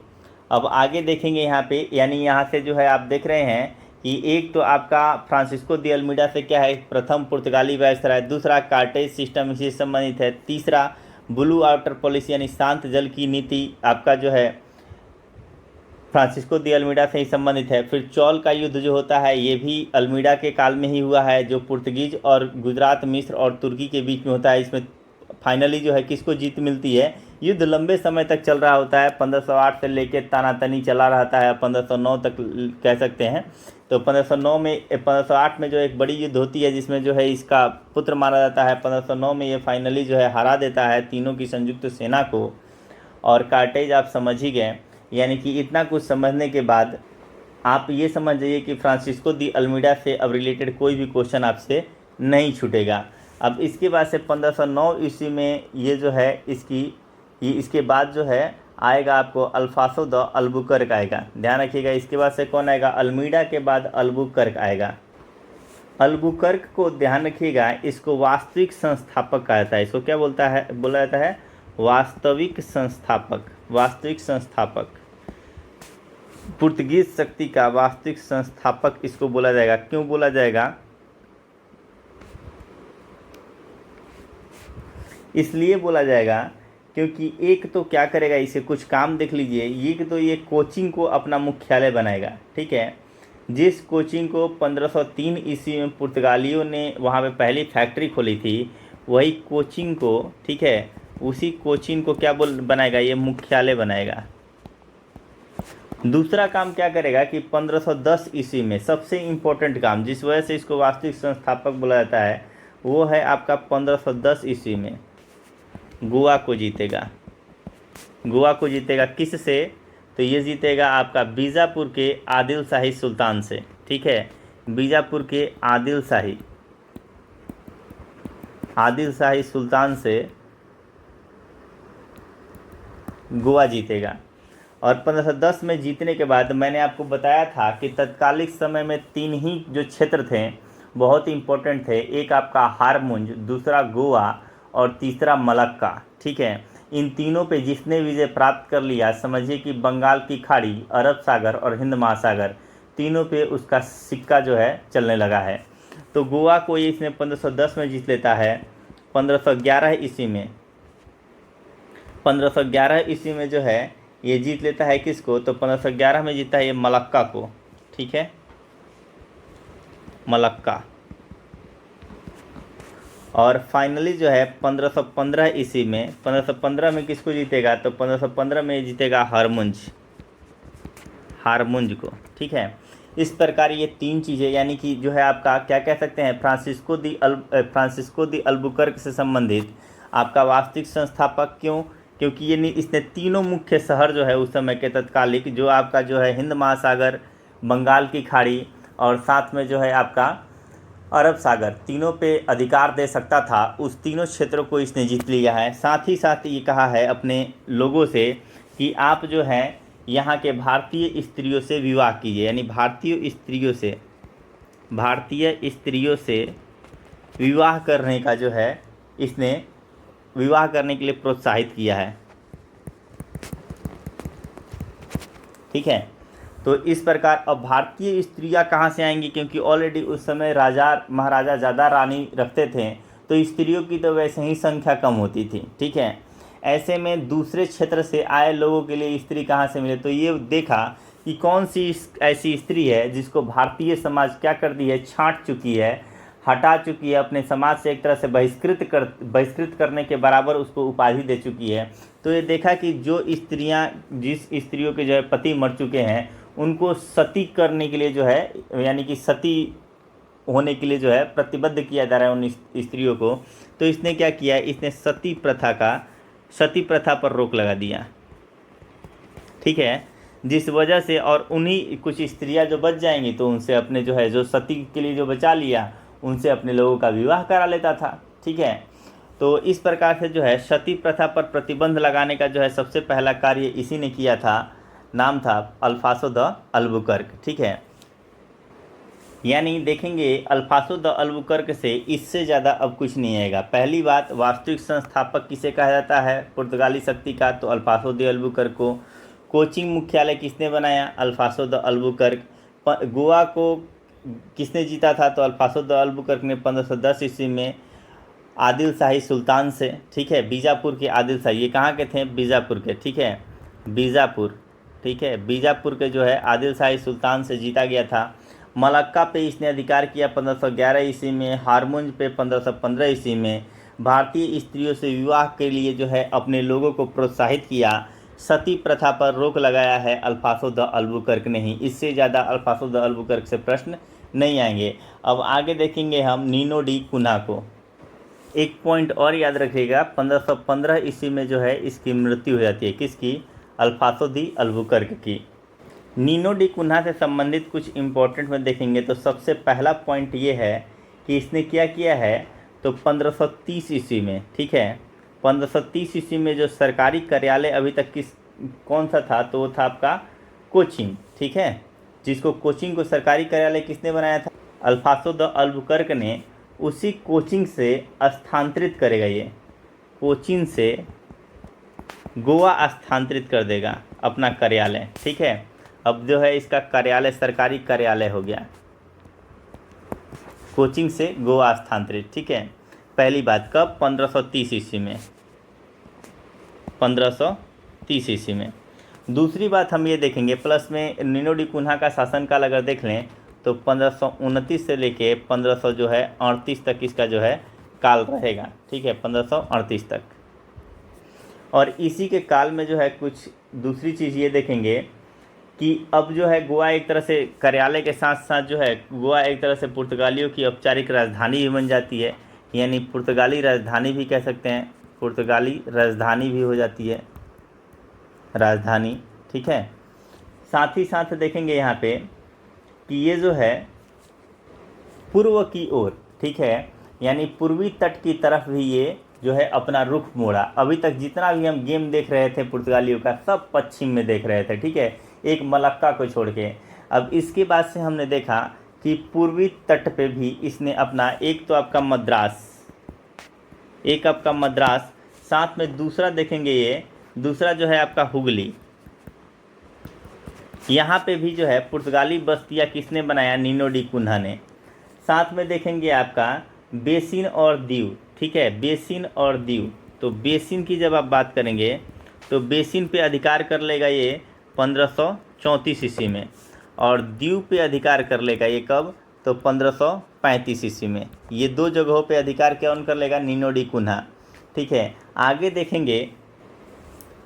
अब आगे देखेंगे यहाँ पे, यानी यहाँ से जो है आप देख रहे हैं कि एक तो आपका फ्रांसिस्को दी अल्मीडा से क्या है, प्रथम पुर्तगाली वायसराय, दूसरा कार्टेज सिस्टम इसी से संबंधित है, तीसरा ब्लू वाटर पॉलिसी यानी शांत जल की नीति आपका जो है फ्रांसिस्को दी अल्मीडा से ही संबंधित है। फिर चौल का युद्ध जो होता है ये भी अल्मीडा के काल में ही हुआ है, जो पुर्तगीज और गुजरात, मिस्र और तुर्की के बीच में होता है। इसमें फाइनली जो है किसको जीत मिलती है। युद्ध लंबे समय तक चल रहा होता है, 1508 से लेकर तनातनी चला रहता है 1509 तक कह सकते हैं। तो 1509 में 1508 में जो एक बड़ी युद्ध होती है जिसमें जो है इसका पुत्र माना जाता है। 1509 में ये फाइनली जो है हरा देता है तीनों की संयुक्त सेना को। और कार्टेज आप समझ ही गए। यानी कि इतना कुछ समझने के बाद आप ये समझ जाइए कि फ्रांसिस्को दी अल्मीडा से अब रिलेटेड कोई भी क्वेश्चन आपसे नहीं छूटेगा। अब इसके बाद से 1509 ईस्वी में ये जो है इसके बाद जो है आएगा आपको अल्फासो द अल्बुकर्क आएगा। ध्यान रखिएगा, इसके बाद से कौन आएगा, अल्मीडा के बाद अल्बुकर्क आएगा। अल्बुकर्क को ध्यान रखिएगा, इसको वास्तविक संस्थापक कहा जाता है। इसको क्या बोला जाता है, वास्तविक संस्थापक। वास्तविक संस्थापक, पुर्तगीज शक्ति का वास्तविक संस्थापक इसको बोला जाएगा। क्यों बोला जाएगा, इसलिए बोला जाएगा क्योंकि एक तो क्या करेगा, इसे कुछ काम देख लीजिए। ये कोचिंग को अपना मुख्यालय बनाएगा। ठीक है, जिस कोचिंग को 1503 ईस्वी में पुर्तगालियों ने वहाँ पे पहली फैक्ट्री खोली थी, वही कोचिंग को, ठीक है, उसी कोचिंग को क्या बनाएगा, ये मुख्यालय बनाएगा। दूसरा काम क्या करेगा कि 1510 ईस्वी में सबसे इम्पोर्टेंट काम, जिस वजह से इसको वास्तविक संस्थापक बोला जाता है, वो है आपका 1510 ईस्वी में गोवा को जीतेगा। गोवा को जीतेगा किससे, तो ये जीतेगा आपका बीजापुर के आदिल शाही सुल्तान से। ठीक है, बीजापुर के आदिल शाही सुल्तान से गोवा जीतेगा। और 1510 में जीतने के बाद मैंने आपको बताया था कि तत्कालिक समय में तीन ही जो क्षेत्र थे बहुत इंपॉर्टेंट थे। एक आपका हारमुंज, दूसरा गोवा और तीसरा मलक्का। ठीक है, इन तीनों पे जिसने विजय प्राप्त कर लिया, समझिए कि बंगाल की खाड़ी, अरब सागर और हिंद महासागर, तीनों पे उसका सिक्का जो है चलने लगा है। तो गोवा को ये इसने 1510 में जीत लेता है। 1511 ईस्वी में 1511 ईस्वी में जो है ये जीत लेता है किसको, तो 1511 में जीता है ये मलक्का को। ठीक है, मलक्का। और फाइनली जो है 1515 ईस्वी में 1515 में किसको जीतेगा, तो 1515 में जीतेगा हारमुंज को। ठीक है, इस प्रकार ये तीन चीज़ें, यानी कि जो है आपका क्या कह सकते हैं, फ्रांसिस्को दी अल्बुकर्क से संबंधित आपका वास्तविक संस्थापक। क्यों, क्योंकि इसने तीनों मुख्य शहर जो है उस समय के तत्कालिक, जो आपका जो है हिंद महासागर, बंगाल की खाड़ी और साथ में जो है आपका अरब सागर, तीनों पे अधिकार दे सकता था, उस तीनों क्षेत्रों को इसने जीत लिया है। साथ ही साथ ये कहा है अपने लोगों से कि आप जो है यहाँ के भारतीय स्त्रियों से विवाह कीजिए। यानी भारतीय स्त्रियों से विवाह करने का जो है इसने विवाह करने के लिए प्रोत्साहित किया है। ठीक है, तो इस प्रकार अब भारतीय स्त्रियां कहाँ से आएंगी, क्योंकि ऑलरेडी उस समय राजा महाराजा ज़्यादा रानी रखते थे, तो स्त्रियों की तो वैसे ही संख्या कम होती थी। ठीक है, ऐसे में दूसरे क्षेत्र से आए लोगों के लिए स्त्री कहाँ से मिले, तो ये देखा कि कौन सी ऐसी स्त्री है जिसको भारतीय समाज क्या कर दी है, छांट चुकी है, हटा चुकी है, अपने समाज से एक तरह से बहिष्कृत करने के बराबर उसको उपाधि दे चुकी है। तो ये देखा कि जिस स्त्रियों के जो है पति मर चुके हैं, उनको सती करने के लिए जो है, यानी कि सती होने के लिए जो है प्रतिबद्ध किया जा रहा है उन स्त्रियों को। तो इसने क्या किया, इसने सती प्रथा पर रोक लगा दिया। ठीक है, जिस वजह से और उन्हीं कुछ स्त्रियां जो बच जाएंगी तो उनसे अपने जो है, जो सती के लिए जो बचा लिया, उनसे अपने लोगों का विवाह करा लेता था। ठीक है, तो इस प्रकार से जो है सती प्रथा पर प्रतिबंध लगाने का जो है सबसे पहला कार्य इसी ने किया था। नाम था अल्फासो द अल्बुकर्क। ठीक है, यानी देखेंगे अल्फासो द अल्बुकर्क से इससे ज़्यादा अब कुछ नहीं आएगा। पहली बात, वास्तविक संस्थापक किसे कहा जाता है पुर्तगाली शक्ति का, तो अल्फासो द अल्बुकर्क को। कोचिंग मुख्यालय किसने बनाया, अल्फासो द अल्बुकर्क। गोवा को किसने जीता था, तो अल्फासो द अल्बुकर्क ने 1510 ईस्वी में आदिल शाही सुल्तान से। ठीक है, बीजापुर के आदिल शाही, ये कहाँ के थे, बीजापुर के। ठीक है, बीजापुर ठीक है, बीजापुर के जो है आदिल शाही सुल्तान से जीता गया था। मलक्का पे इसने अधिकार किया 1511 ईस्वी में, हारमुंज पे 1515 ईस्वी में। भारतीय स्त्रियों से विवाह के लिए जो है अपने लोगों को प्रोत्साहित किया। सती प्रथा पर रोक लगाया है अल्फांसो द अल्बुकर्क ने ही। इससे ज़्यादा अल्फांसो द अल्बुकर्क से प्रश्न नहीं आएंगे। अब आगे देखेंगे हम नीनो डी कुन्हा को। एक पॉइंट और याद रखिएगा, 1515 ईस्वी में जो है इसकी मृत्यु हो जाती है। किसकी? अल्फांसो दी अल्बुकर्क की। नीनो डी कुन्हा से संबंधित कुछ इम्पोर्टेंट में देखेंगे तो सबसे पहला पॉइंट ये है कि इसने क्या किया है, तो 1530 ईस्वी में, ठीक है, 1530 ईस्वी में जो सरकारी कार्यालय अभी तक कौन सा था, तो वो था आपका कोचिंग, ठीक है, जिसको कोचिंग को सरकारी कार्यालय किसने बनाया था? अल्फांसो द अल्बुकर्क ने। उसी कोचिंग से स्थानांतरित करेगा, ये कोचिंग से गोवा स्थानांतरित कर देगा अपना कार्यालय, ठीक है। अब जो है इसका कार्यालय सरकारी कार्यालय हो गया, कोचिंग से गोवा स्थानांतरित, ठीक है। पहली बात कब? 1530 ईस्वी में, 1530 ईस्वी में। दूसरी बात हम ये देखेंगे प्लस में नीनो डी कुन्हा का शासनकाल अगर देख लें तो 1529 से लेके 1500 जो है 38 तक इसका जो है काल रहेगा, ठीक है, 1538 तक। और इसी के काल में जो है कुछ दूसरी चीज़ ये देखेंगे कि अब जो है गोवा एक तरह से कार्यालय के साथ साथ जो है गोवा एक तरह से पुर्तगालियों की औपचारिक राजधानी भी बन जाती है, यानी पुर्तगाली राजधानी भी कह सकते हैं, पुर्तगाली राजधानी भी हो जाती है, राजधानी, ठीक है। साथ ही साथ देखेंगे यहाँ पे कि ये जो है पूर्व की ओर, ठीक है, यानी पूर्वी तट की तरफ भी ये जो है अपना रुख मोड़ा। अभी तक जितना भी हम गेम देख रहे थे पुर्तगालियों का, सब पश्चिम में देख रहे थे, ठीक है, एक मलक्का को छोड़ के। अब इसके बाद से हमने देखा कि पूर्वी तट पे भी इसने अपना एक तो आपका मद्रास, एक आपका मद्रास, साथ में दूसरा देखेंगे ये दूसरा जो है आपका हुगली। यहाँ पे भी जो है पुर्तगाली बस्तियाँ किसने बनाया? नीनो डी कुन्हा ने। साथ में देखेंगे आपका बेसिन और दीव, ठीक है, बेसिन और दीव। तो बेसिन की जब आप बात करेंगे तो बेसिन पे अधिकार कर लेगा ये 1534 ईस्वी में, और दीव पे अधिकार कर लेगा ये कब? तो 1535 ईस्वी में। ये दो जगहों पे अधिकार कौन कर लेगा? नीनो डी कुन्हा, ठीक है। आगे देखेंगे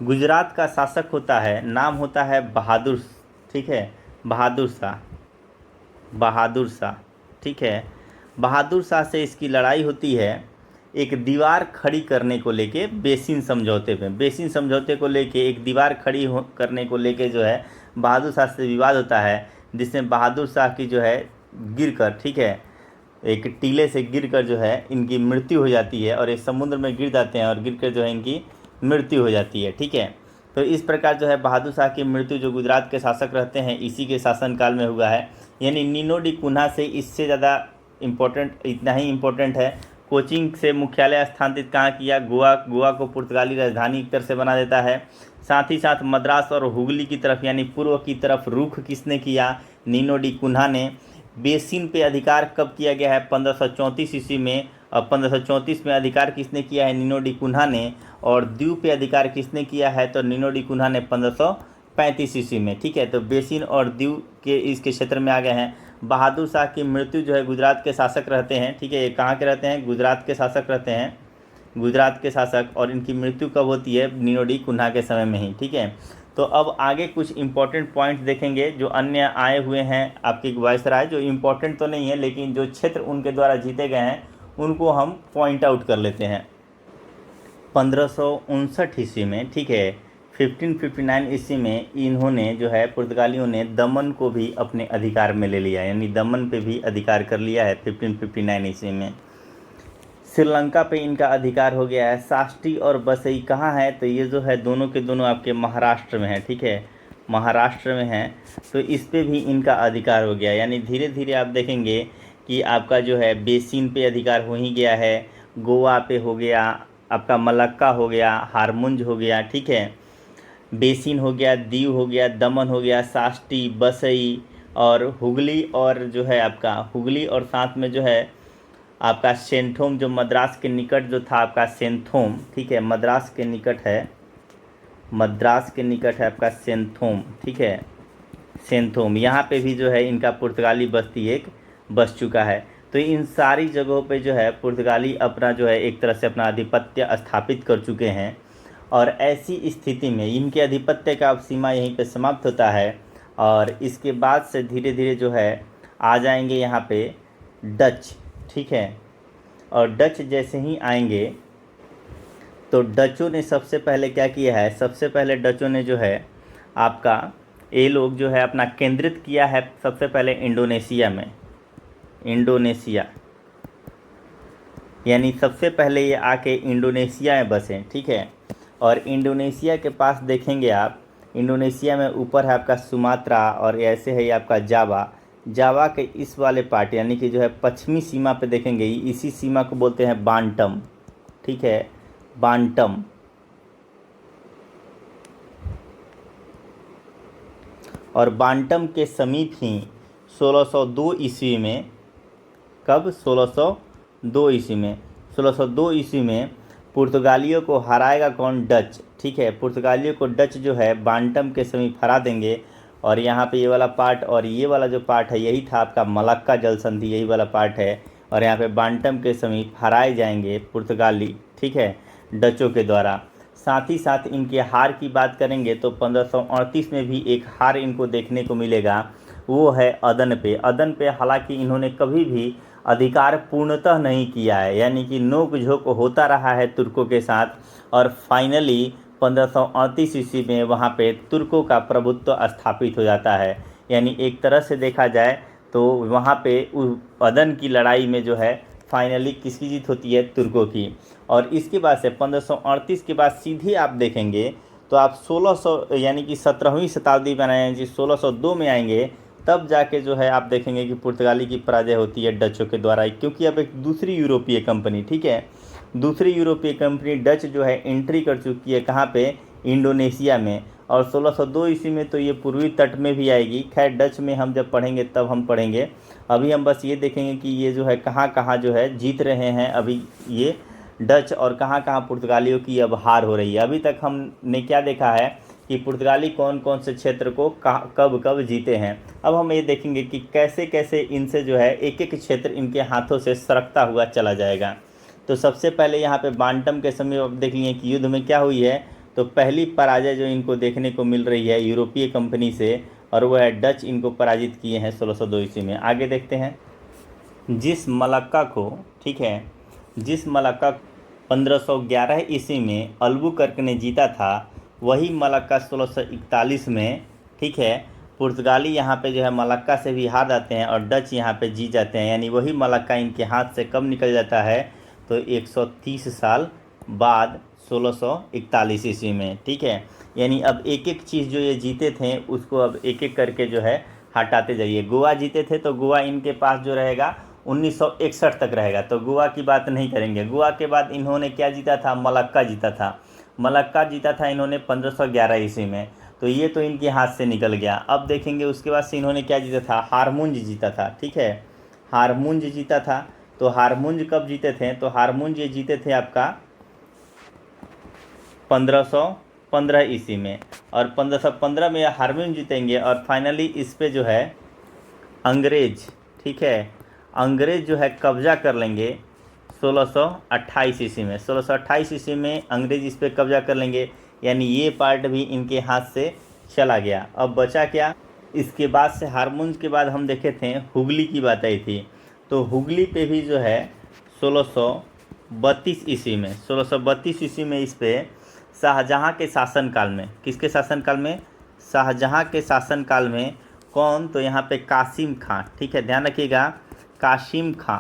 गुजरात का शासक होता है, नाम होता है बहादुर, ठीक है, बहादुर शाह, बहादुर शाह, ठीक है। बहादुर शाह से इसकी लड़ाई होती है एक दीवार खड़ी करने को लेके, बेसिन समझौते पे, बेसिन समझौते को लेके एक दीवार खड़ी करने को लेके जो है बहादुर शाह से विवाद होता है, जिसमें बहादुर शाह की जो है गिरकर, ठीक है, एक टीले से गिरकर जो है इनकी मृत्यु हो जाती है, और ये समुद्र में गिर जाते हैं और गिरकर जो है इनकी मृत्यु हो जाती है, ठीक है। तो इस प्रकार जो है बहादुर शाह की मृत्यु जो गुजरात के शासक रहते हैं इसी के शासनकाल में हुआ है। यानी नीनो डी कुन्हा से इससे ज़्यादा इम्पोर्टेंट इतना ही इम्पोर्टेंट है, कोचिंग से मुख्यालय स्थानांतरित कहाँ किया? गोवा। गोवा को पुर्तगाली राजधानी एक तरह से बना देता है। साथ ही साथ मद्रास और हुगली की तरफ यानी पूर्व की तरफ रुख किसने किया? नीनो डी कुन्हा ने। बेसिन पे अधिकार कब किया गया है? 1534 ईस्वी में, और 1534 में अधिकार किसने किया है? नीनो डी कुन्हा ने। और दीव पे अधिकार किसने किया है? तो नीनो डी कुन्हा ने 1535 ईस्वी में, ठीक है। तो बेसिन और दीव के इसके क्षेत्र में आ गए हैं। बहादुर शाह की मृत्यु जो है गुजरात के शासक रहते हैं, ठीक है, ये कहाँ के रहते हैं? गुजरात के शासक रहते हैं, गुजरात के शासक, और इनकी मृत्यु कब होती है? नीनो डी कुन्हा के समय में ही, ठीक है। तो अब आगे कुछ इंपॉर्टेंट पॉइंट्स देखेंगे जो अन्य आए हुए हैं आपके वायसराय, जो इम्पोर्टेंट तो नहीं है लेकिन जो क्षेत्र उनके द्वारा जीते गए हैं उनको हम पॉइंट आउट कर लेते हैं। 1559 ईस्वी में, ठीक है, 1559 ईस्वी में इन्होंने जो है पुर्तगालियों ने दमन को भी अपने अधिकार में ले लिया, यानी दमन पे भी अधिकार कर लिया है 1559 ईस्वी में। श्रीलंका पे इनका अधिकार हो गया है। साष्टी और बसई कहाँ है? तो ये जो है दोनों के दोनों आपके महाराष्ट्र में है, ठीक है, महाराष्ट्र में है। तो इस पे भी इनका अधिकार हो गया, यानी धीरे धीरे आप देखेंगे कि आपका जो है बेसिन पे अधिकार हो ही गया है, गोवा पे हो गया, आपका मलक्का हो गया, हारमुंज हो गया, ठीक है, बेसिन हो गया, दीव हो गया, दमन हो गया, साष्टी, बसई और हुगली, और जो है आपका हुगली, और साथ में जो है आपका सेंथोम जो मद्रास के निकट जो था आपका सेंथोम, ठीक है, मद्रास के निकट है, मद्रास के निकट है आपका सेंथोम, ठीक है, सेंथोम, यहाँ पे भी जो है इनका पुर्तगाली बस्ती एक बस चुका है। तो इन सारी जगहों पे जो है पुर्तगाली अपना जो है एक तरह से अपना आधिपत्य स्थापित कर चुके हैं। और ऐसी स्थिति में इनके आधिपत्य का अब सीमा यहीं पे समाप्त होता है और इसके बाद से धीरे धीरे जो है आ जाएंगे यहाँ पे डच, ठीक है। और डच जैसे ही आएंगे तो डचों ने सबसे पहले क्या किया है, सबसे पहले डचों ने जो है आपका ये लोग जो है अपना केंद्रित किया है सबसे पहले इंडोनेशिया में, इंडोनेशिया, यानी सबसे पहले ये आके इंडोनेशिया में बसे, ठीक है। और इंडोनेशिया के पास देखेंगे आप, इंडोनेशिया में ऊपर है आपका सुमात्रा और ऐसे है आपका जावा, जावा के इस वाले पार्ट यानी कि जो है पश्चिमी सीमा पे देखेंगे, इसी सीमा को बोलते हैं बांटम, ठीक है, बांटम। और बांटम के समीप ही 1602 ईस्वी में, कब, 1602 ईस्वी में, 1602 ईस्वी में पुर्तगालियों को हराएगा कौन, डच, ठीक है। पुर्तगालियों को डच जो है बांटम के समीप हरा देंगे। और यहाँ पे ये वाला पार्ट और ये वाला जो पार्ट है यही था आपका मलक्का जल संधि, यही वाला पार्ट है। और यहाँ पे बांटम के समीप हराए जाएंगे पुर्तगाली, ठीक है, डचों के द्वारा। साथ ही साथ इनके हार की बात करेंगे तो 1538 में भी एक हार इनको देखने को मिलेगा, वो है अदन पे। अदन पे हालांकि इन्होंने कभी भी अधिकार पूर्णतः नहीं किया है, यानी कि नोक झोंक होता रहा है तुर्कों के साथ। और फाइनली 1538 ईस्वी में वहाँ पे तुर्कों का प्रभुत्व स्थापित हो जाता है। यानी एक तरह से देखा जाए तो वहाँ पे अदन की लड़ाई में जो है फाइनली किसकी जीत होती है, तुर्कों की। और इसके बाद से 1538 के बाद सीधे आप देखेंगे तो आप 1600 यानी कि 17वीं शताब्दी में आए, जी 1602 में आएंगे, तब जाके जो है आप देखेंगे कि पुर्तगाली की पराजय होती है डचों के द्वारा। क्योंकि अब एक दूसरी यूरोपीय कंपनी, ठीक है, दूसरी यूरोपीय कंपनी डच जो है एंट्री कर चुकी है कहाँ पे, इंडोनेशिया में। और 1602 ईस्वी में तो ये पूर्वी तट में भी आएगी। खैर डच में हम जब पढ़ेंगे तब हम पढ़ेंगे, अभी हम बस ये देखेंगे कि ये जो है कहाँ कहाँ जो है जीत रहे हैं अभी ये डच, और कहाँ कहाँ पुर्तगालियों की अब हार हो रही है। अभी तक हमने क्या देखा है कि पुर्तगाली कौन कौन से क्षेत्र को कब कब जीते हैं। अब हम ये देखेंगे कि कैसे कैसे इनसे जो है एक एक क्षेत्र इनके हाथों से सरकता हुआ चला जाएगा। तो सबसे पहले यहाँ पे बांटम के समय अब देख लिए कि युद्ध में क्या हुई है, तो पहली पराजय जो इनको देखने को मिल रही है यूरोपीय कंपनी से, और वह है डच इनको पराजित किए हैं 1602 ईस्वी में। आगे देखते हैं, जिस मलक्का को, ठीक है, जिस मलक्का 1511 ईस्वी में अल्बुकर्क ने जीता था, वही मलक्का 1641 में, ठीक है, पुर्तगाली यहाँ पे जो है मलक्का से भी हार जाते हैं और डच यहाँ पे जीत जाते हैं। यानी वही मलक्का इनके हाथ से कब निकल जाता है, तो 130 साल बाद 1641 ईस्वी में, ठीक है। यानी अब एक एक चीज़ जो ये जीते थे उसको अब एक एक करके जो है हटाते जाइए। गोवा जीते थे तो गोवा इनके पास जो रहेगा 1961 तक रहेगा, तो गोवा की बात नहीं करेंगे। गोवा के बाद इन्होंने क्या जीता था, मलक्का जीता था, मलक्का जीता था इन्होंने 1511 ईस्वी में, तो ये तो इनके हाथ से निकल गया। अब देखेंगे उसके बाद से इन्होंने क्या जीता था, हारमुंज जीता था, ठीक है, हारमुंज जीता था। तो हारमुंज कब जीते थे, तो हारमुंज ये जीते थे आपका 1515 ईस्वी में, और 1515 में हारमुंज जीतेंगे। और फाइनली इस पे जो है अंग्रेज, ठीक है, अंग्रेज जो है कब्जा कर लेंगे 1628 ईस्वी में। 1628 ईस्वी में अंग्रेज इस पे कब्जा कर लेंगे, यानी ये पार्ट भी इनके हाथ से चला गया। अब बचा क्या, इसके बाद से हारमुंज के बाद हम देखे थे हुगली की बात आई थी, तो हुगली पे भी जो है 1632 ईस्वी में, 1632 ईस्वी में इस पे शाहजहाँ के शासनकाल में, किसके शासनकाल में, शाहजहाँ के शासनकाल में कौन, तो यहाँ पे कासिम खां, ठीक है, ध्यान रखिएगा, कासिम खां,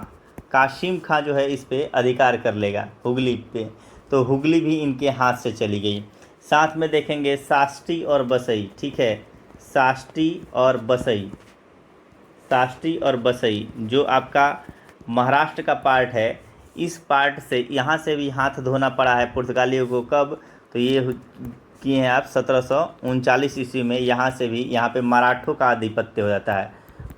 कासिम खां जो है इस पे अधिकार कर लेगा हुगली पे। तो हुगली भी इनके हाथ से चली गई। साथ में देखेंगे साष्टी और बसई, ठीक है, साष्टी और बसई, साष्टी और बसई जो आपका महाराष्ट्र का पार्ट है, इस पार्ट से यहाँ से भी हाथ धोना पड़ा है पुर्तगालियों को। कब, तो ये किए हैं आप 1739 ईस्वी में। यहाँ से भी यहाँ पे मराठों का आधिपत्य हो जाता है,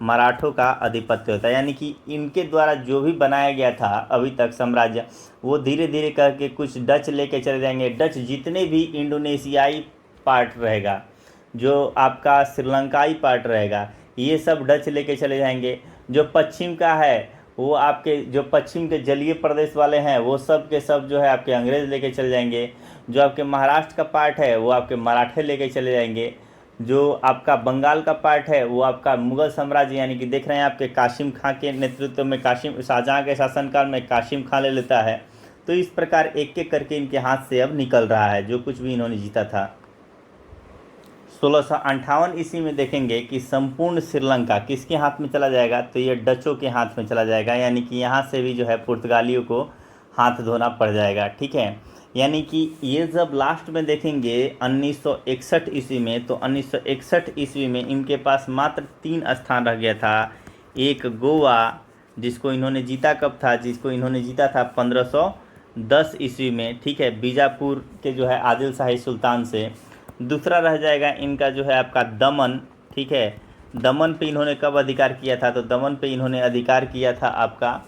मराठों का आधिपत्य होता है, यानी कि इनके द्वारा जो भी बनाया गया था अभी तक साम्राज्य, वो धीरे धीरे करके कुछ डच लेके चले जाएंगे। डच जितने भी इंडोनेशियाई पार्ट रहेगा, जो आपका श्रीलंकाई पार्ट रहेगा, ये सब डच लेके चले जाएंगे। जो पश्चिम का है वो आपके जो पश्चिम के जलीय प्रदेश वाले हैं वो सब के सब जो है आपके अंग्रेज़ लेके चले जाएंगे। जो आपके महाराष्ट्र का पार्ट है वो आपके मराठे लेके चले जाएंगे। जो आपका बंगाल का पार्ट है वो आपका मुग़ल साम्राज्य यानी कि देख रहे हैं आपके कासिम खां के नेतृत्व में, कासिम शाहजहाँ के शासनकाल में कासिम खां ले लेता है। तो इस प्रकार एक एक करके इनके हाथ से अब निकल रहा है जो कुछ भी इन्होंने जीता था। 1658 ईस्वी में देखेंगे कि संपूर्ण श्रीलंका किसके हाथ में चला जाएगा, तो ये डचों के हाथ में चला जाएगा। यानी कि यहाँ से भी जो है पुर्तगालियों को हाथ धोना पड़ जाएगा। ठीक है, यानी कि ये जब लास्ट में देखेंगे 1961 ईस्वी में, तो 1961 ईस्वी में इनके पास मात्र 3 स्थान रह गया था। एक गोवा जिसको इन्होंने जीता कब था, जिसको इन्होंने जीता था 1510 ईस्वी में। ठीक है, बीजापुर के जो है आदिल शाही सुल्तान से। दूसरा रह जाएगा इनका जो है आपका दमन। ठीक है, दमन पे इन्होंने कब अधिकार किया था, तो दमन पे इन्होंने अधिकार किया था आपका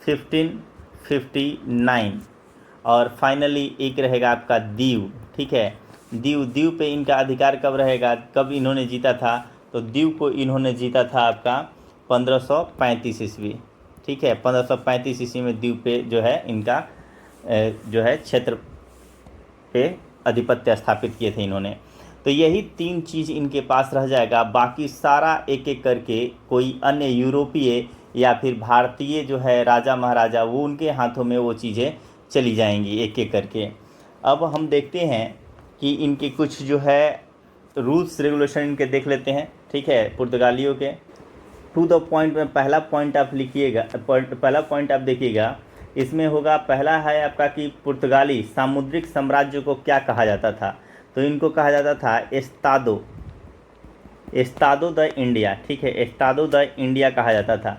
1559। और फाइनली एक रहेगा आपका दीव। ठीक है, दीव पे इनका अधिकार कब रहेगा, कब इन्होंने जीता था, तो दीव को इन्होंने जीता था आपका 1535 ईस्वी। ठीक है, 1535 ईस्वी में दीव पे जो है इनका जो है क्षेत्र पे आधिपत्य स्थापित किए थे इन्होंने। तो यही 3 चीज़ इनके पास रह जाएगा। बाकी सारा एक एक करके कोई अन्य यूरोपीय या फिर भारतीय जो है राजा महाराजा वो उनके हाथों में वो चीज़ें चली जाएंगी एक एक करके। अब हम देखते हैं कि इनके कुछ जो है रूल्स रेगुलेशन इनके देख लेते हैं। ठीक है, पुर्तगालियों के टू द पॉइंट में पहला पॉइंट आप लिखिएगा, पहला पॉइंट आप देखिएगा। इसमें होगा, पहला है आपका कि पुर्तगाली सामुद्रिक साम्राज्य को क्या कहा जाता था, तो इनको कहा जाता था एस्तादो द इंडिया। ठीक है, एस्तादो द इंडिया कहा जाता था,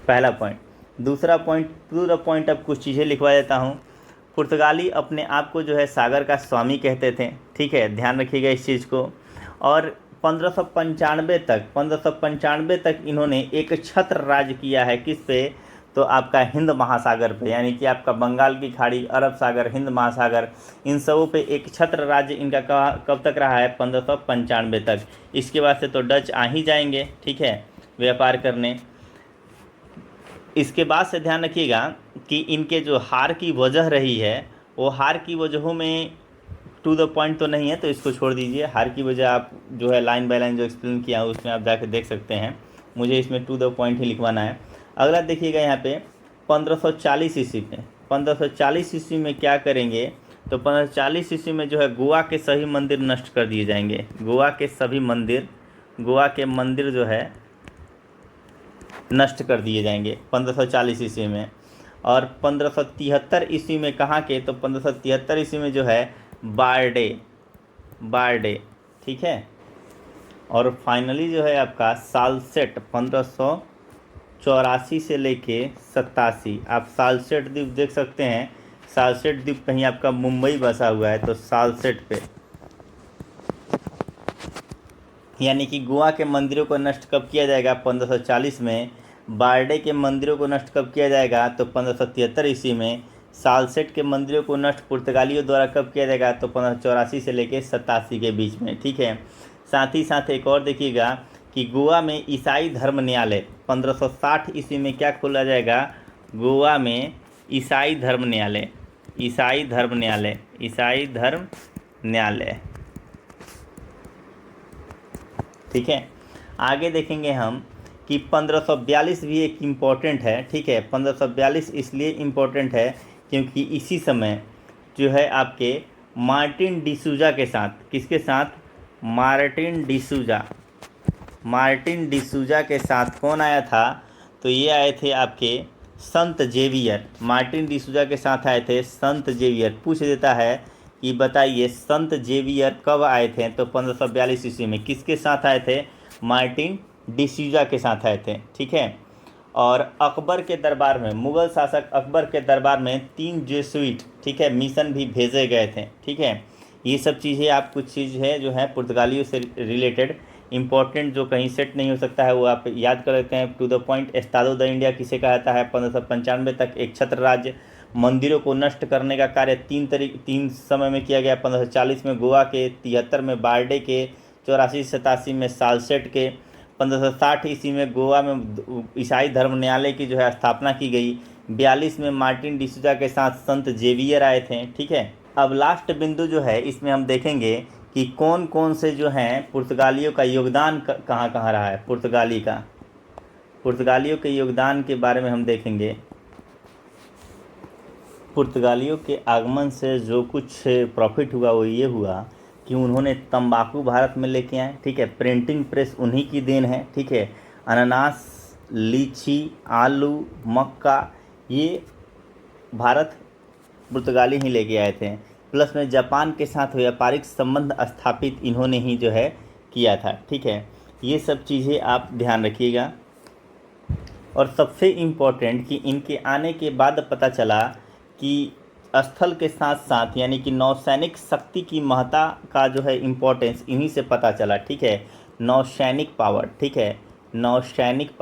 पहला पॉइंट। दूसरा पॉइंट, टू द पॉइंट अब कुछ चीज़ें लिखवा देता हूँ। पुर्तगाली अपने आप को जो है सागर का स्वामी कहते थे। ठीक है, ध्यान रखिएगा इस चीज़ को। और 1595 तक इन्होंने एक छत्र राज किया है, किस पे, तो आपका हिंद महासागर पे, यानी कि आपका बंगाल की खाड़ी, अरब सागर, हिंद महासागर, इन सबों पे एक छत्र राज्य इनका कब तक रहा है, 1595 तक। इसके बाद से तो डच आ ही जाएंगे। ठीक है, व्यापार करने। इसके बाद से ध्यान रखिएगा कि इनके जो हार की वजह रही है, वो हार की वजहों में टू द पॉइंट तो नहीं है, तो इसको छोड़ दीजिए। हार की वजह आप जो है लाइन बाय लाइन जो एक्सप्लेन किया उसमें आप जाकर देख सकते हैं। मुझे इसमें टू द पॉइंट ही लिखवाना है। अगला देखिएगा यहाँ पे 1540 ईस्वी में, 1540 ईस्वी में क्या करेंगे, तो 1540 ईस्वी में जो है गोवा के सभी मंदिर नष्ट कर दिए जाएंगे। गोवा के मंदिर जो है नष्ट कर दिए जाएंगे 1540 ईस्वी में। और 1573 ईस्वी में कहाँ के, तो 1573 ईस्वी में जो है बारडे। ठीक है, और फाइनली जो है आपका सालसेट 1584 से लेके 87। आप सालसेट द्वीप देख सकते हैं। सालसेट द्वीप कहीं आपका मुंबई बसा हुआ है, तो सालसेट पे, यानी कि गोवा के मंदिरों को नष्ट कब किया जाएगा, 1540 में। बारडे के मंदिरों को नष्ट कब किया जाएगा, तो 1573 ईस्वी में। सालसेट के मंदिरों को नष्ट पुर्तगालियों द्वारा कब किया जाएगा, तो 1584 से लेके 87 के बीच में। ठीक है, साथ ही साथ एक और देखिएगा कि गोवा में ईसाई धर्म न्यायालय 1560 ईस्वी में क्या खोला जाएगा, गोवा में ईसाई धर्म न्यायालय। ठीक है, आगे देखेंगे हम कि 1542 भी एक इम्पॉर्टेंट है। ठीक है, 1542 इसलिए इम्पॉर्टेंट है क्योंकि इसी समय जो है आपके मार्टिन डिसूजा के साथ, किसके साथ, मार्टिन डिसूजा के साथ कौन आया था, तो ये आए थे आपके संत जेवियर। मार्टिन डिसूजा के साथ आए थे संत जेवियर। पूछ देता है कि बताइए संत जेवियर कब आए थे, तो 1542 ईस्वी में। किसके साथ आए थे, मार्टिन डिसूजा के साथ आए थे। ठीक है, और अकबर के दरबार में, मुग़ल शासक अकबर के दरबार में 3 जेसुइट, ठीक है, मिशन भी भेजे गए थे। ठीक है, ये सब चीज़ें आप कुछ चीज़ है जो है पुर्तगालियों से रिलेटेड इंपॉर्टेंट जो कहीं सेट नहीं हो सकता है वो आप याद कर लेते हैं। टू द पॉइंट, एस्तादो द इंडिया किसे कहा जाता है, 1595 तक एक छत्र राज्य। मंदिरों को नष्ट करने का कार्य तीन समय में किया गया। 1540 में गोवा के, 73 में बारडे के, 84-87 में सालसेट के, 1560 ईस्वी में गोवा में ईसाई धर्म न्यायालय की जो है स्थापना की गई। 42 में मार्टिन डिसूजा के साथ संत जेवियर आए थे। ठीक है, अब लास्ट बिंदु जो है इसमें हम देखेंगे कि कौन कौन से जो हैं पुर्तगालियों का योगदान कहाँ कहाँ रहा है। पुर्तगालियों के योगदान के बारे में हम देखेंगे। पुर्तगालियों के आगमन से जो कुछ प्रॉफिट हुआ वो ये हुआ कि उन्होंने तंबाकू भारत में लेके आए। ठीक है, प्रिंटिंग प्रेस उन्हीं की देन है। ठीक है, अनानास, लीची, आलू, मक्का, ये भारत पुर्तगाली ही लेके आए थे। प्लस में जापान के साथ व्यापारिक संबंध स्थापित इन्होंने ही जो है किया था। ठीक है, ये सब चीज़ें आप ध्यान रखिएगा। और सबसे इम्पोर्टेंट कि इनके आने के बाद पता चला कि स्थल के साथ साथ यानी कि नौसैनिक शक्ति की महत्ता का जो है इम्पोर्टेंस इन्हीं से पता चला। ठीक है, नौसैनिक पावर। ठीक है, नौसैनिक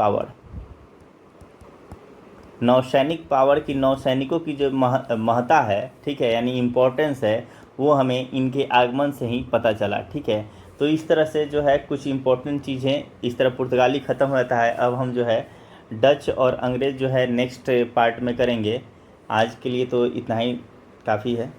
पावर की, नौसैनिकों की जो महत्ता है, ठीक है, यानी इम्पोर्टेंस है, वो हमें इनके आगमन से ही पता चला। ठीक है, तो इस तरह से जो है कुछ इम्पोर्टेंट चीज़ें, इस तरह पुर्तगाली ख़त्म हो जाता है। अब हम जो है डच और अंग्रेज़ जो है नेक्स्ट पार्ट में करेंगे। आज के लिए तो इतना ही काफ़ी है।